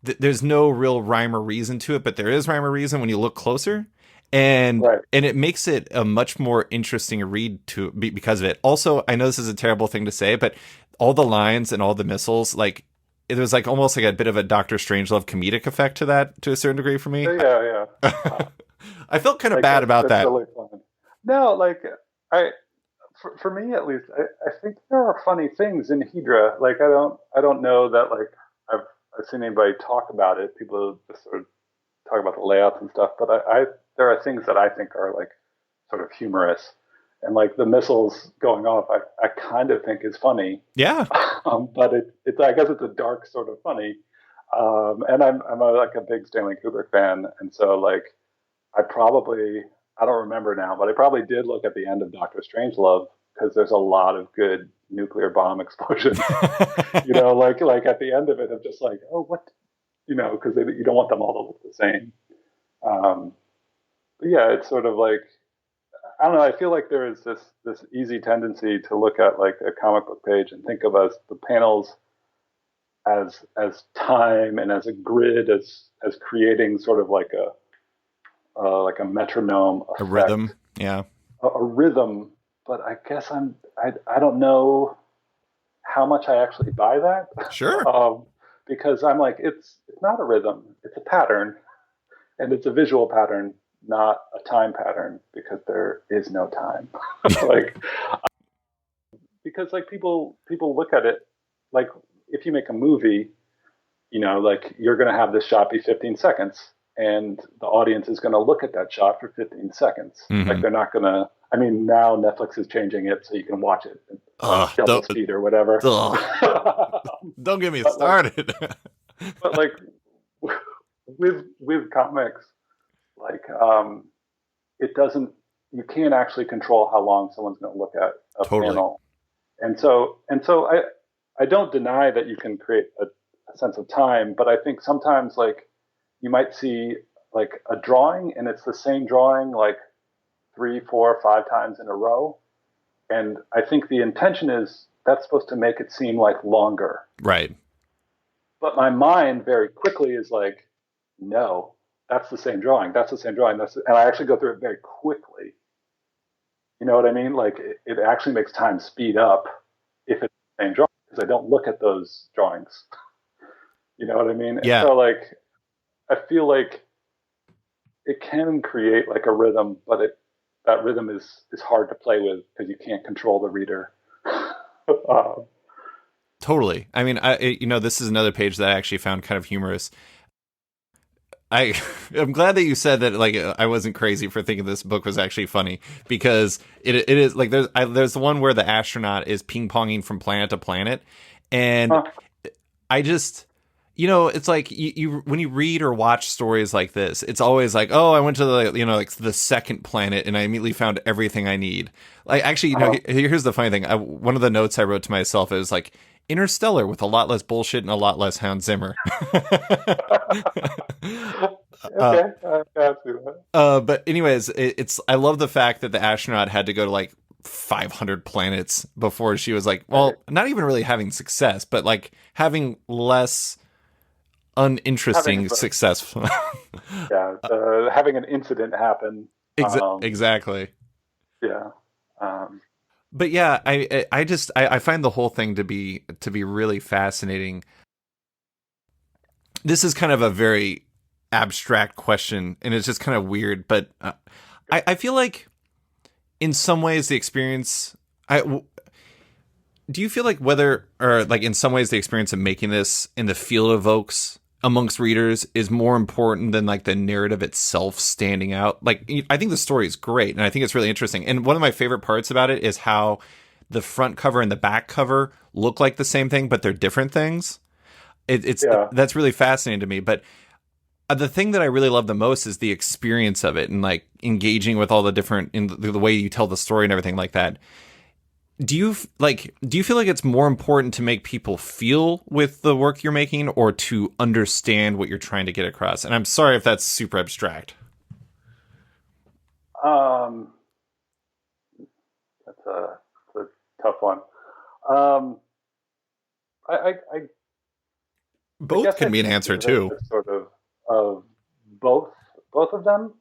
there's no real rhyme or reason to it, but there is rhyme or reason when you look closer. And Right. it makes it a much more interesting read because of it. Also, I know this is a terrible thing to say, but all the lines and all the missiles, like it was like almost like a bit of a Doctor Strangelove comedic effect to that to a certain degree for me. Yeah, yeah. I felt kind of Like bad about that's that. really fun. No, like I for me at least, I think there are funny things in Hedra. Like I don't know that like I've seen anybody talk about it. People just sort of talk about the layouts and stuff, but I there are things that I think are like sort of humorous. And like the missiles going off, I kind of think is funny, Yeah, but it's I guess it's a dark sort of funny. And like a big Stanley Kubrick fan, and so like I don't remember now, but I probably did look at the end of Doctor Strangelove because there's a lot of good nuclear bomb explosions. Like at the end of it, I'm just like, oh, what, because you don't want them all to look the same. Um, but yeah, it's sort of like I don't know. I feel like there is this easy tendency to look at like a comic book page and think of as the panels as time and as a grid as creating sort of like a metronome a effect, rhythm. Yeah, a rhythm. But I guess I don't know how much I actually buy that, sure. because I'm like it's not a rhythm, it's a pattern, and it's a visual pattern, not a time pattern, because there is no time. Like because like people look at it like if you make a movie, like you're going to have this shot be 15 seconds and the audience is going to look at that shot for 15 seconds. Like Mm-hmm. they're not going to, I mean, now Netflix is changing it so you can watch it at double Don't, speed or whatever. ugh, don't get me but like, started. but like with comics, like, it doesn't, you can't actually control how long someone's going to look at a Totally. panel. And so I don't deny that you can create a sense of time, but I think sometimes like you might see like a drawing and it's the same drawing like 3, 4, 5 times in a row. And I think the intention is that's supposed to make it seem like longer. Right. But my mind very quickly is like, no, that's the same drawing. That's the same drawing. And I actually go through it very quickly. You know what I mean? Like it actually makes time speed up if it's the same drawing because I don't look at those drawings. You know what I mean? And Yeah. so like I feel like it can create like a rhythm, but that rhythm is hard to play with because you can't control the reader. Totally. I mean, this is another page that I actually found kind of humorous. I'm glad that you said that. Like, I wasn't crazy for thinking this book was actually funny because it is like there's the one where the astronaut is ping ponging from planet to planet, and I just. It's like you when you read or watch stories like this, it's always like, oh, I went to the like the second planet and I immediately found everything I need. Like, actually, here's the funny thing. One of the notes I wrote to myself is like Interstellar with a lot less bullshit and a lot less Hans Zimmer. Okay, I see that. But anyways, it's I love the fact that the astronaut had to go to like 500 planets before she was like, well, not even really having success, but like having less uninteresting success. Yeah, having an incident happen. Exactly. Yeah. But yeah, I find the whole thing to be really fascinating. This is kind of a very abstract question, and it's just kind of weird. But I feel like in some ways the experience do you feel like whether or like in some ways the experience of making this in the field evokes amongst readers is more important than like the narrative itself standing out? Like I think the story is great and I think it's really interesting. And one of my favorite parts about it is how the front cover and the back cover look like the same thing, but they're different things. It's Yeah. that's really fascinating to me. But the thing that I really love the most is the experience of it and like engaging with all the different in the way you tell the story and everything like that. Do you feel like it's more important to make people feel with the work you're making or to understand what you're trying to get across? And I'm sorry if that's super abstract. Um, that's a tough one. Um, I Both guess I can be an think answer of it too. as sort of both both of them.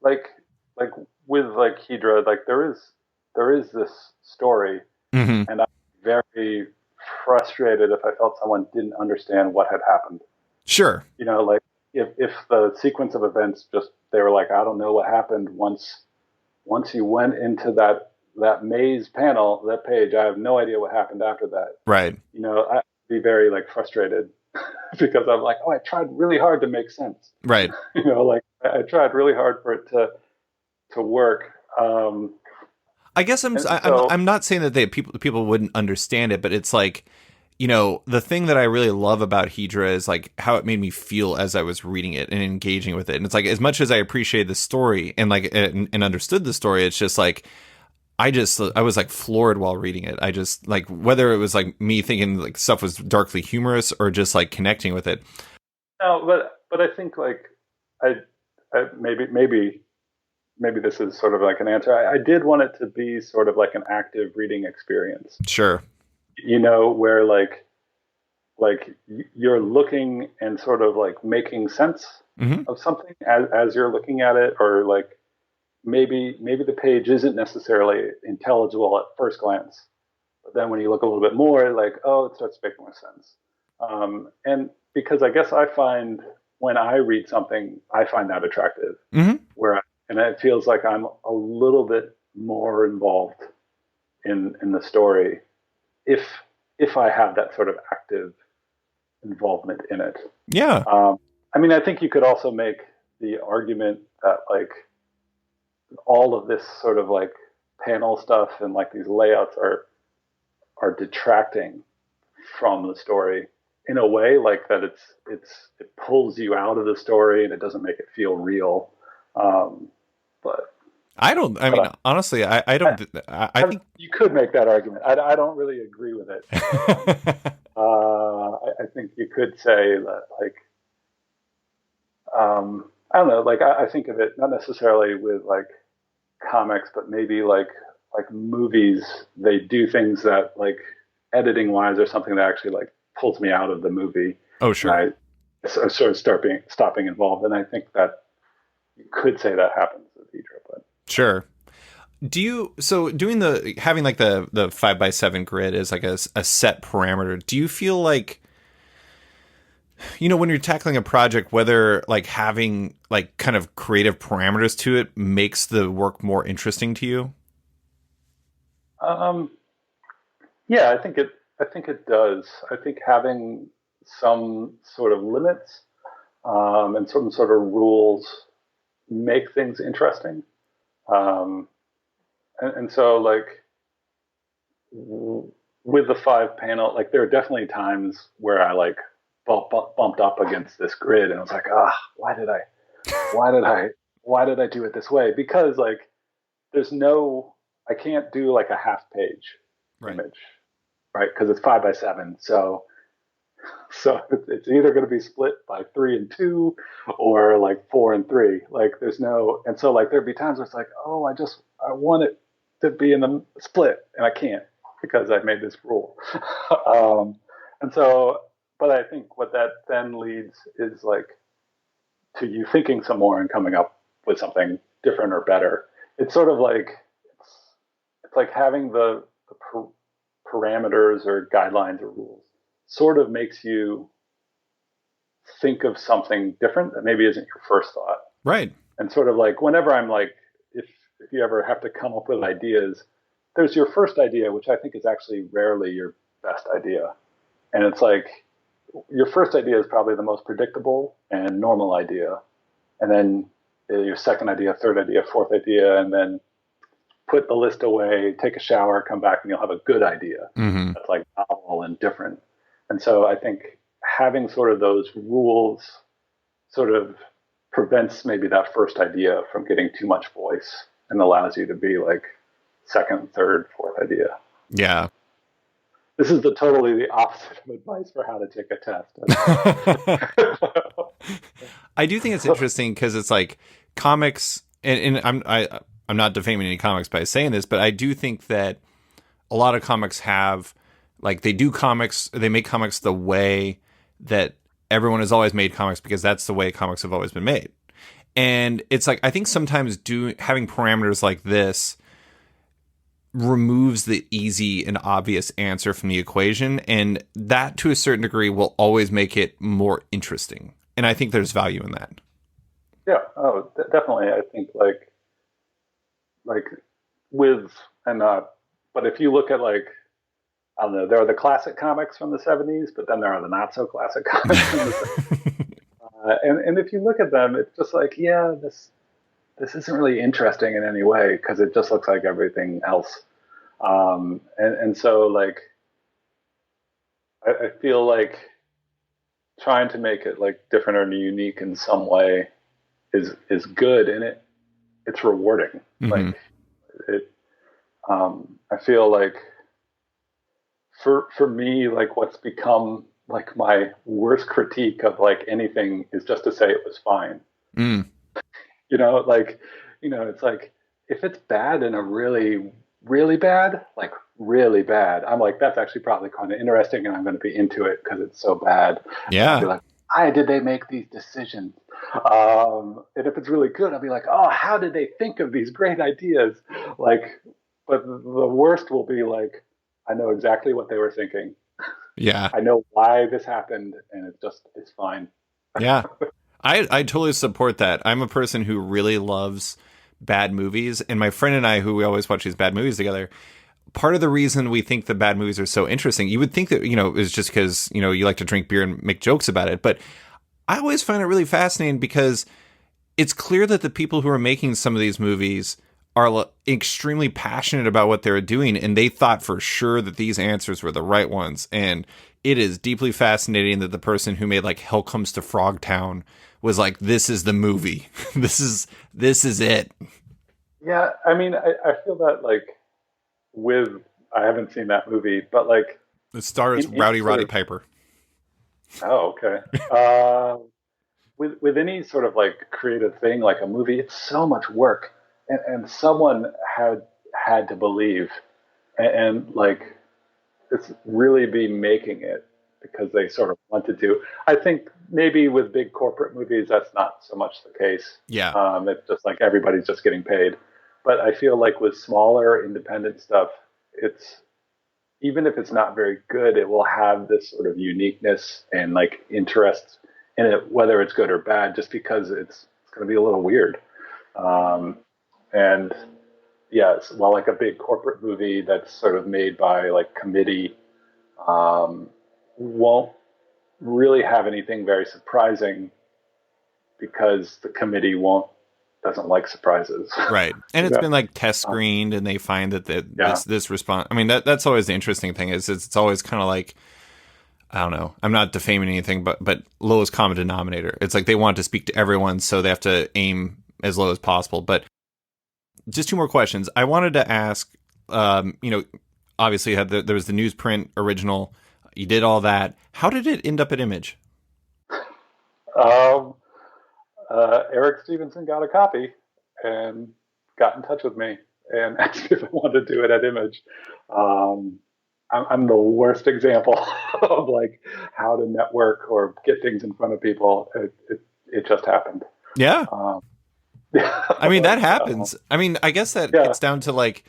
Like like with like Hedra, like there is this story, Hmm. and I'm very frustrated if I felt someone didn't understand what had happened. Sure. Like if the sequence of events just they were like, I don't know what happened once you went into that maze panel, that page, I have no idea what happened after that. Right. I'd be very like frustrated because I'm like, oh, I tried really hard to make sense. Right. Like I tried really hard for it to work. I guess And so, I'm not saying that people wouldn't understand it, but it's like, the thing that I really love about Hedra is like how it made me feel as I was reading it and engaging with it. And it's like as much as I appreciated the story and like and understood the story, it's just like I was like floored while reading it. I just like whether it was like me thinking like stuff was darkly humorous or just like connecting with it. no, but I think like I, maybe this is sort of like an answer. I did want it to be sort of like an active reading experience. Sure. Where like you're looking and sort of like making sense Hmm. of something as you're looking at it, or like maybe the page isn't necessarily intelligible at first glance, but then when you look a little bit more, like, oh, it starts making more sense. And because I guess I find when I read something, I find that attractive, Hmm. and it feels like I'm a little bit more involved in the story if if I have that sort of active involvement in it. Yeah. I mean, I think you could also make the argument that like all of this sort of like panel stuff and like these layouts are detracting from the story in a way, like that it pulls you out of the story and it doesn't make it feel real. Um, but I don't. I but mean, honestly, I I, don't. I think. you could make that argument. I don't really agree with it. I think you could say that like I don't know, like I think of it not necessarily with like comics, but maybe like movies. They do things that like editing wise or something that actually like pulls me out of the movie, Oh, and sure. I sort of stopping involved. And I think that you could say that happens with Idra, but Sure. Do you so doing the having like the 5x7 grid is like a set parameter? Do you feel like when you're tackling a project, whether like having like kind of creative parameters to it makes the work more interesting to you? um, yeah, I think it does. I think having some sort of limits and some sort of rules make things interesting. Um, and so like with the 5 panel, like there are definitely times where I like bumped up against this grid and I was like, why did I, why did I do it this way? Because like I can't do like a half page Right. image, right? Because it's 5x7. So it's either going to be split by 3 and 2 or like 4 and 3. Like there's no, and so like there'd be times where it's like, oh, I want it to be in the split and I can't because I've made this rule. um, and so, but I think what that then leads is like to you thinking some more and coming up with something different or better. It's sort of like, it's, it's like having the parameters or guidelines or rules sort of makes you think of something different that maybe isn't your first thought. Right. And sort of like whenever I'm like, if if you ever have to come up with ideas, there's your first idea, which I think is actually rarely your best idea. And it's like your first idea is probably the most predictable and normal idea. And then your second idea, third idea, fourth idea, and then put the list away, take a shower, come back, and you'll have a good idea. Mm-hmm. That's like novel and different. And so I think having sort of those rules sort of prevents maybe that first idea from getting too much voice and allows you to be like second, third, fourth idea. Yeah. This is totally the opposite of advice for how to take a test. I do think it's interesting because it's like comics, and I'm not defaming any comics by saying this, but I do think that a lot of comics have, like, they make comics the way that everyone has always made comics because that's the way comics have always been made. And it's like, I think sometimes having parameters like this removes the easy and obvious answer from the equation. And that, to a certain degree, will always make it more interesting. And I think there's value in that. Yeah. Oh, definitely. I think like with, and, but if you look at like, I don't know, there are the classic comics from the 70s, but then there are the not so classic comics from the 70s. And if you look at them, it's just like, yeah, this isn't really interesting in any way because it just looks like everything else. And so like, I feel like trying to make it like different or unique in some way is good, and it's rewarding. Mm-hmm. Like it, I feel like for me, like what's become like my worst critique of like anything is just to say it was fine. Mm. It's like if it's bad in a really, really bad, like really bad, I'm like, that's actually probably kind of interesting and I'm going to be into it because it's so bad. Yeah. I'll be like, why did they make these decisions? And if it's really good, I'll be like, oh, how did they think of these great ideas? Like, but the worst will be like, I know exactly what they were thinking. Yeah. I know why this happened, and it's fine. Yeah. I totally support that. I'm a person who really loves bad movies, and my friend and I, who we always watch these bad movies together, part of the reason we think the bad movies are so interesting, you would think that, is just because, you like to drink beer and make jokes about it. But I always find it really fascinating because it's clear that the people who are making some of these movies are extremely passionate about what they're doing, and they thought for sure that these answers were the right ones. And it is deeply fascinating that the person who made like Hell Comes to Frogtown was like, this is the movie. this is it. Yeah. I mean, I feel that like I haven't seen that movie, but like it stars Roddy Piper. Oh, okay. With any sort of like creative thing, like a movie, it's so much work. And someone had to believe and like it's really be making it because they sort of wanted to. I think maybe with big corporate movies, that's not so much the case. Yeah. It's just like everybody's just getting paid. But I feel like with smaller independent stuff, it's, even if it's not very good, it will have this sort of uniqueness and like interest in it, whether it's good or bad, just because it's going to be a little weird. And yes, while like a big corporate movie that's sort of made by like committee won't really have anything very surprising because the committee doesn't like surprises. Right. And it's been like test screened and they find that this response, I mean, that's always the interesting thing is it's always kind of like, I don't know, I'm not defaming anything, but lowest common denominator. It's like they want to speak to everyone, so they have to aim as low as possible. But just two more questions. I wanted to ask, obviously there was the newsprint original. You did all that. How did it end up at Image? Eric Stevenson got a copy and got in touch with me and asked if I wanted to do it at Image. I'm the worst example of like how to network or get things in front of people. It just happened. Yeah. I mean, that happens. I mean, I guess that gets down to like,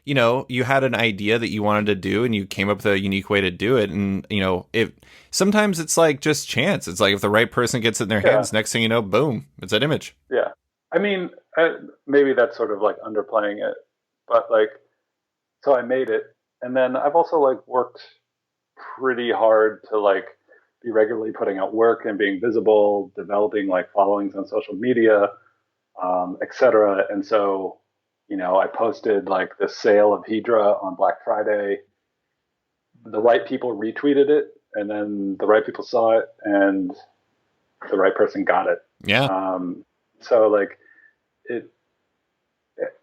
you had an idea that you wanted to do and you came up with a unique way to do it. And, sometimes it's like just chance. It's like if the right person gets it in their hands, next thing you know, boom, it's at Image. Yeah. I mean, maybe that's sort of like underplaying it, but like, so I made it, and then I've also like worked pretty hard to like be regularly putting out work and being visible, developing like followings on social media, etc. And so, I posted like the sale of Hedra on Black Friday. The right people retweeted it, and then the right people saw it, and the right person got it. Yeah. So like it,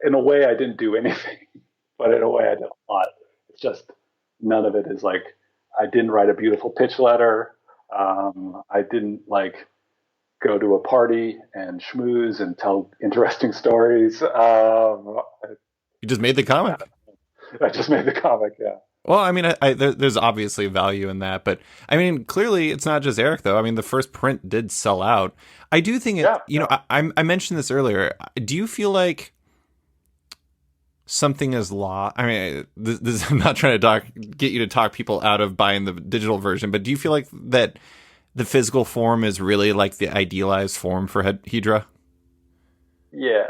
in a way, I didn't do anything, but in a way, I did a lot. It's just none of it is like I didn't write a beautiful pitch letter. I didn't like go to a party and schmooze and tell interesting stories. You just made the comic. I just made the comic. Yeah. Well, I mean, there's obviously value in that, but I mean, clearly it's not just Eric, though. I mean, the first print did sell out. I do think it, Yeah. I mentioned this earlier. Do you feel like something is lost? I mean, I'm not trying to get you to talk people out of buying the digital version, but do you feel like that the physical form is really like the idealized form for Hedra? Yeah.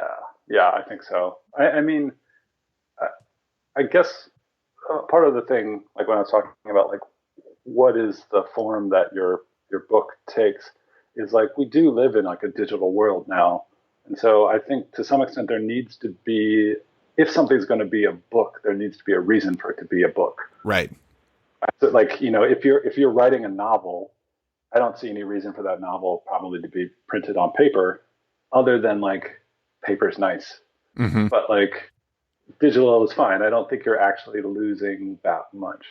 Yeah. I think so. I mean, I, I guess part of the thing, like when I was talking about like what is the form that your book takes, is like we do live in like a digital world now, and so I think to some extent there needs to be, if something's going to be a book, there needs to be a reason for it to be a book. Right. So like if you're writing a novel, I don't see any reason for that novel probably to be printed on paper, other than like paper's nice, Mm-hmm. but like digital is fine. I don't think you're actually losing that much.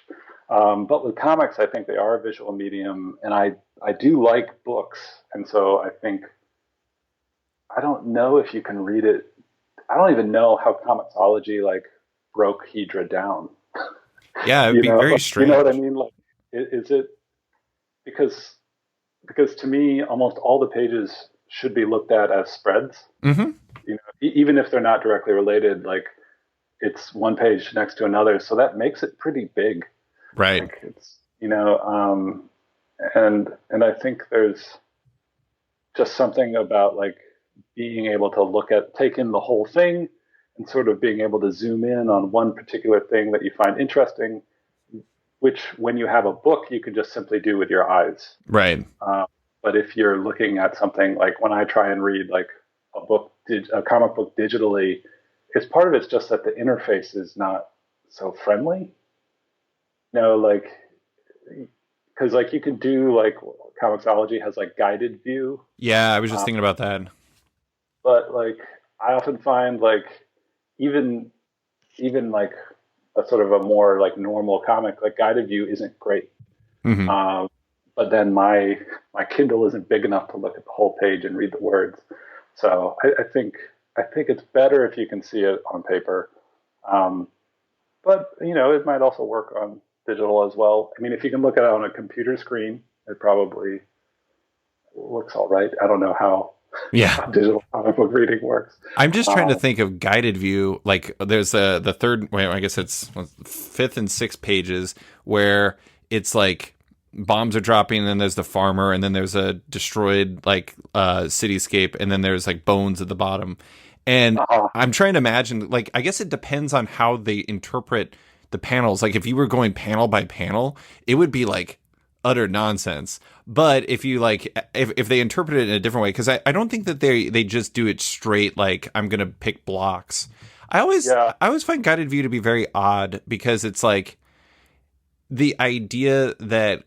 But with comics, I think they are a visual medium, and I do like books, and so I think I don't know if you can read it. I don't even know how comicsology like broke Hedra down. Yeah, it'd you be know, very you know what I strange. mean? Like, is it because to me, almost all the pages should be looked at as spreads. Mm-hmm. Even if they're not directly related, like it's one page next to another, so that makes it pretty big. Right. Like it's and I think there's just something about like being able to take in the whole thing and sort of being able to zoom in on one particular thing that you find interesting, which when you have a book you can just simply do with your eyes. Right. But if you're looking at something like when I try and read like a comic book digitally, it's part of it's just that the interface is not so friendly. Like because like you can do like Comixology has like guided view, Yeah, I was just um, thinking about that. but like I often find like even like a sort of a more like normal comic like guided view isn't great. Mm-hmm. Um, but then my Kindle isn't big enough to look at the whole page and read the words. So I think it's better if you can see it on paper. Um, but it might also work on digital as well. I mean, if you can look at it on a computer screen, it probably looks all right. I don't know how, Yeah. how digital comic book reading works. I'm just trying to Um, think of guided view. Like there's the third, well, I guess it's fifth and sixth pages where it's like bombs are dropping, and then there's the farmer, and then there's a destroyed like cityscape, and then there's like bones at the bottom. And uh, I'm trying to imagine, like, I guess it depends on how they interpret the panels. Like if you were going panel by panel, it would be like utter nonsense. But if you like, if they interpret it in a different way, because I don't think that they just do it straight. Like I'm gonna pick blocks. yeah, I always find guided view to be very odd because it's like the idea that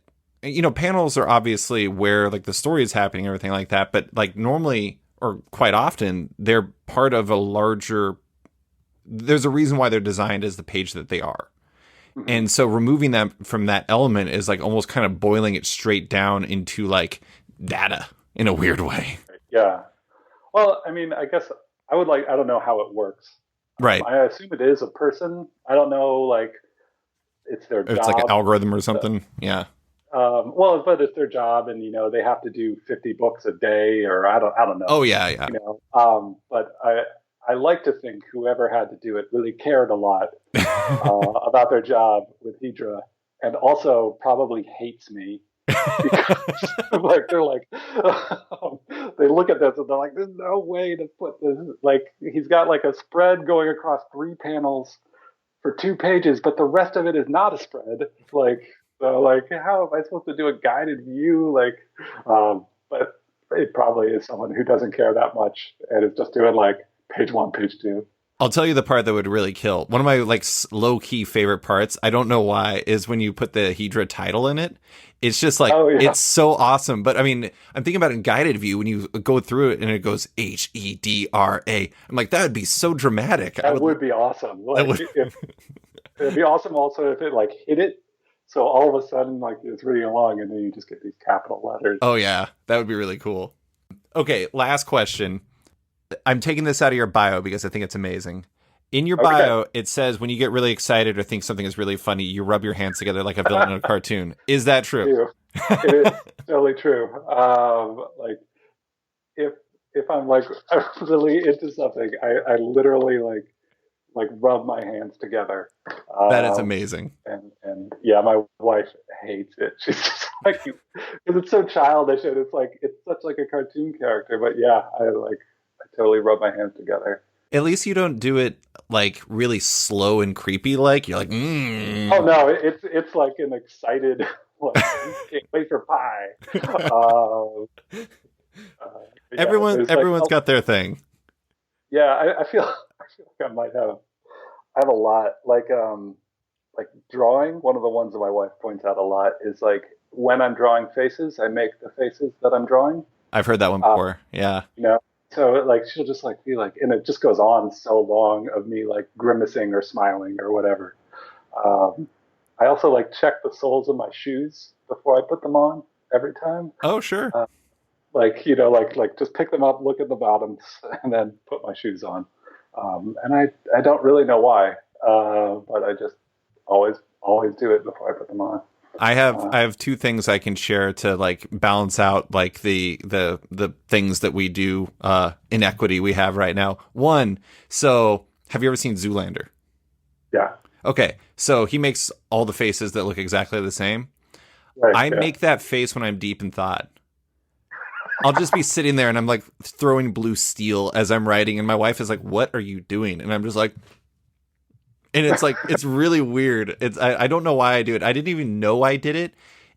panels are obviously where like the story is happening and everything like that, but like normally or quite often they're part of a larger. There's a reason why they're designed as the page that they are. mhm, And so removing them from that element is like almost kind of boiling it straight down into like data in a weird way. yeah. Well, I mean, I guess I don't know how it works. Right. I assume it is a person. I don't know, like it's their If it's like an job. algorithm or something. Yeah. Well, but it's their job, and they have to do 50 books a day, or I don't know. Oh, yeah. Yeah. But I like to think whoever had to do it really cared a lot about their job with Hedra, and also probably hates me because like they're like they look at this and they're like, there's no way to put this, like he's got like a spread going across 3 panels for 2 pages, but the rest of it is not a spread. Like, so like, how am I supposed to do a guided view? Like, but it probably is someone who doesn't care that much and is just doing like page 1, page 2. I'll tell you the part that would really kill. One of my like low key favorite parts, I don't know why, is when you put the Hedra title in it. It's just like, it's so awesome. But I mean, I'm thinking about it in guided view when you go through it and it goes Hedra. I'm like, that would be so dramatic. That would be awesome. Like, it'd be awesome also if it like hit it. So all of a sudden, like it's reading along and then you just get these capital letters. Oh yeah, that would be really cool. Okay, last question. I'm taking this out of your bio because I think it's amazing. In your bio, it says when you get really excited or think something is really funny, you rub your hands together like a villain in a cartoon. Is that true? It is totally true. Like if I'm like really into something, I literally like rub my hands together. That is amazing. And yeah, my wife hates it. She's just like, because it's so childish and it's like it's such like a cartoon character. But yeah, I totally rub my hands together. At least you don't do it like really slow and creepy. Like you're like, Oh no, it's like an excited, like, can't wait for pie. Everyone's got their thing. Yeah, I feel like I might have. I have a lot like drawing. One of the ones that my wife points out a lot is like when I'm drawing faces, I make the faces that I'm drawing. I've heard that one before. Yeah. You know. So like she'll just like be like, and it just goes on so long of me like grimacing or smiling or whatever. I also like check the soles of my shoes before I put them on every time. Oh sure. Like like just pick them up, look at the bottoms, and then put my shoes on. And I don't really know why, but I just always do it before I put them on. I have 2 things I can share to like balance out like the things that we do inequity we have right now. One, so have you ever seen Zoolander? Yeah. Okay, so he makes all the faces that look exactly the same. Right, I make that face when I'm deep in thought. I'll just be sitting there and I'm like throwing blue steel as I'm writing, and my wife is like, "What are you doing?" And I'm just like. And it's like, it's really weird. I don't know why I do it. I didn't even know I did it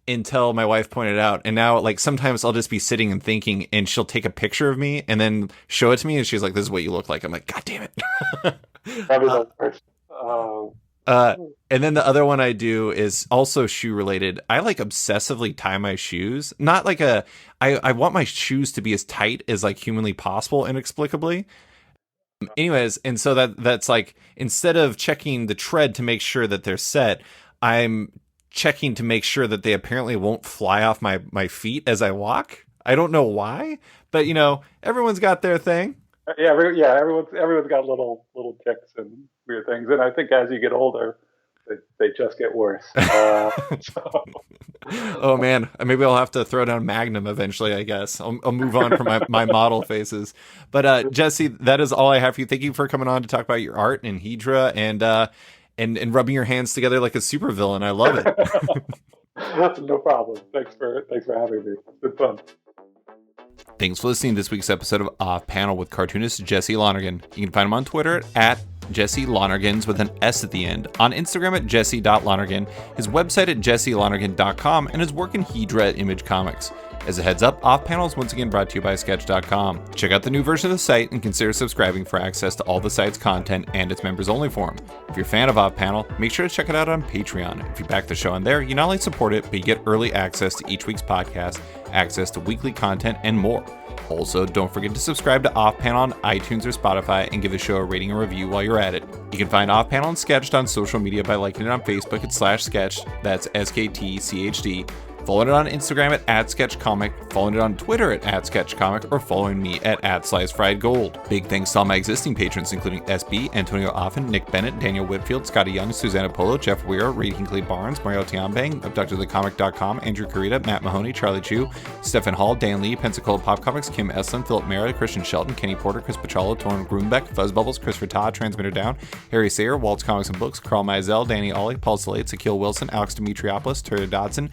until my wife pointed it out. And now, like, sometimes I'll just be sitting and thinking, and she'll take a picture of me and then show it to me. And she's like, this is what you look like. I'm like, God damn it. And then the other one I do is also shoe related. I like obsessively tie my shoes. Not like I want my shoes to be as tight as like humanly possible, inexplicably. Anyways, and so that's like, instead of checking the tread to make sure that they're set, I'm checking to make sure that they apparently won't fly off my feet as I walk. I don't know why, but you know, everyone's got their thing. Yeah, everyone's got little ticks and weird things, and I think as you get older, they just get worse. Oh man, maybe I'll have to throw down Magnum eventually. I guess I'll move on from my model faces. But Jesse, that is all I have for you. Thank you for coming on to talk about your art and Hedra and rubbing your hands together like a supervillain. I love it. No problem. Thanks for having me. It's been fun. Thanks for listening to this week's episode of Off Panel with cartoonist Jesse Lonergan. You can find him on Twitter at Jesse Lonergans with an S at the end, on Instagram at jesse.lonergan, his website at jesselonergan.com, and his work in Hedra at Image Comics. As a heads up, Off Panel is once again brought to you by Sketch.com. Check out the new version of the site and consider subscribing for access to all the site's content and its members-only forum. If you're a fan of Off Panel, make sure to check it out on Patreon. If you back the show on there, you not only support it, but you get early access to each week's podcast, access to weekly content, and more. Also, don't forget to subscribe to Off Panel on iTunes or Spotify and give the show a rating and review while you're at it. You can find Off Panel and Sketched on social media by liking it on Facebook at /Sketched, that's SKTCHD, following it on Instagram at @SketchComic, following it on Twitter at @SketchComic, or following me at @SliceFriedGold. Big thanks to all my existing patrons, including SB, Antonio Offen, Nick Bennett, Daniel Whitfield, Scotty Young, Susanna Polo, Jeff Weir, Reed Hinkley Barnes, Mario Tiambang, AbductedTheComic.com, Andrew Carita, Matt Mahoney, Charlie Chu, Stephen Hall, Dan Lee, Pensacola Pop Comics, Kim Eslin, Philip Mara, Christian Shelton, Kenny Porter, Chris Pachalo, Torrin Grunbeck, Fuzzbubbles, Christopher Todd, Transmitter Down, Harry Sayer, Waltz Comics and Books, Carl Mizell, Danny Ollie, Paul Slade, Sakil Wilson, Alex Dimitriopoulos, Terry Dodson,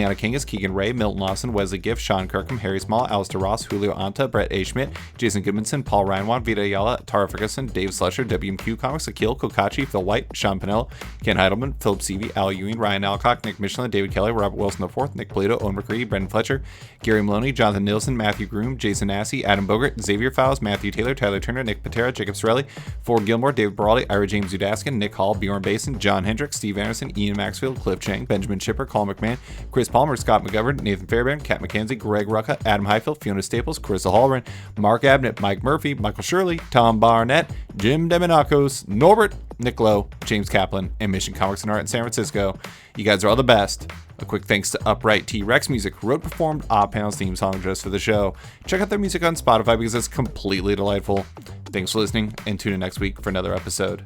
Liana King as Keegan Ray, Milton Lawson, Wesley Gift, Sean Kirkham, Harry Small, Alistair Ross, Julio Anta, Brett A. Schmidt, Jason Goodmanson, Paul Reinwan, Vita Ayala, Tara Ferguson, Dave Slusher, WMQ Comics, Akil, Kokachi, Phil White, Sean Pinnell, Ken Heidelman, Philip Seavey, Al Ewing, Ryan Alcock, Nick Michelin, David Kelly, Robert Wilson IV, Nick Polito, Owen McCready, Brendan Fletcher, Gary Maloney, Jonathan Nielsen, Matthew Groom, Jason Assey, Adam Bogart, Xavier Fowles, Matthew Taylor, Tyler Turner, Nick Patera, Jacob Sorelli, Ford Gilmore, David Brawley, Ira James Udaskin, Nick Hall, Bjorn Basin, John Hendricks, Steve Anderson, Ian Maxfield, Cliff Chang, Benjamin Shipper, Colin McMahon, Chris Palmer, Scott McGovern, Nathan Fairbairn, Kat McKenzie, Greg Rucka, Adam Highfield, Fiona Staples, Carissa Hallren, Mark Abnett, Mike Murphy, Michael Shirley, Tom Barnett, Jim Demonakos, Norbert, Nick Lowe, James Kaplan, and Mission Comics and Art in San Francisco. You guys are all the best. A quick thanks to Upright T-Rex Music, wrote, performed Odd Panels theme song just for the show. Check out their music on Spotify because it's completely delightful. Thanks for listening, and tune in next week for another episode.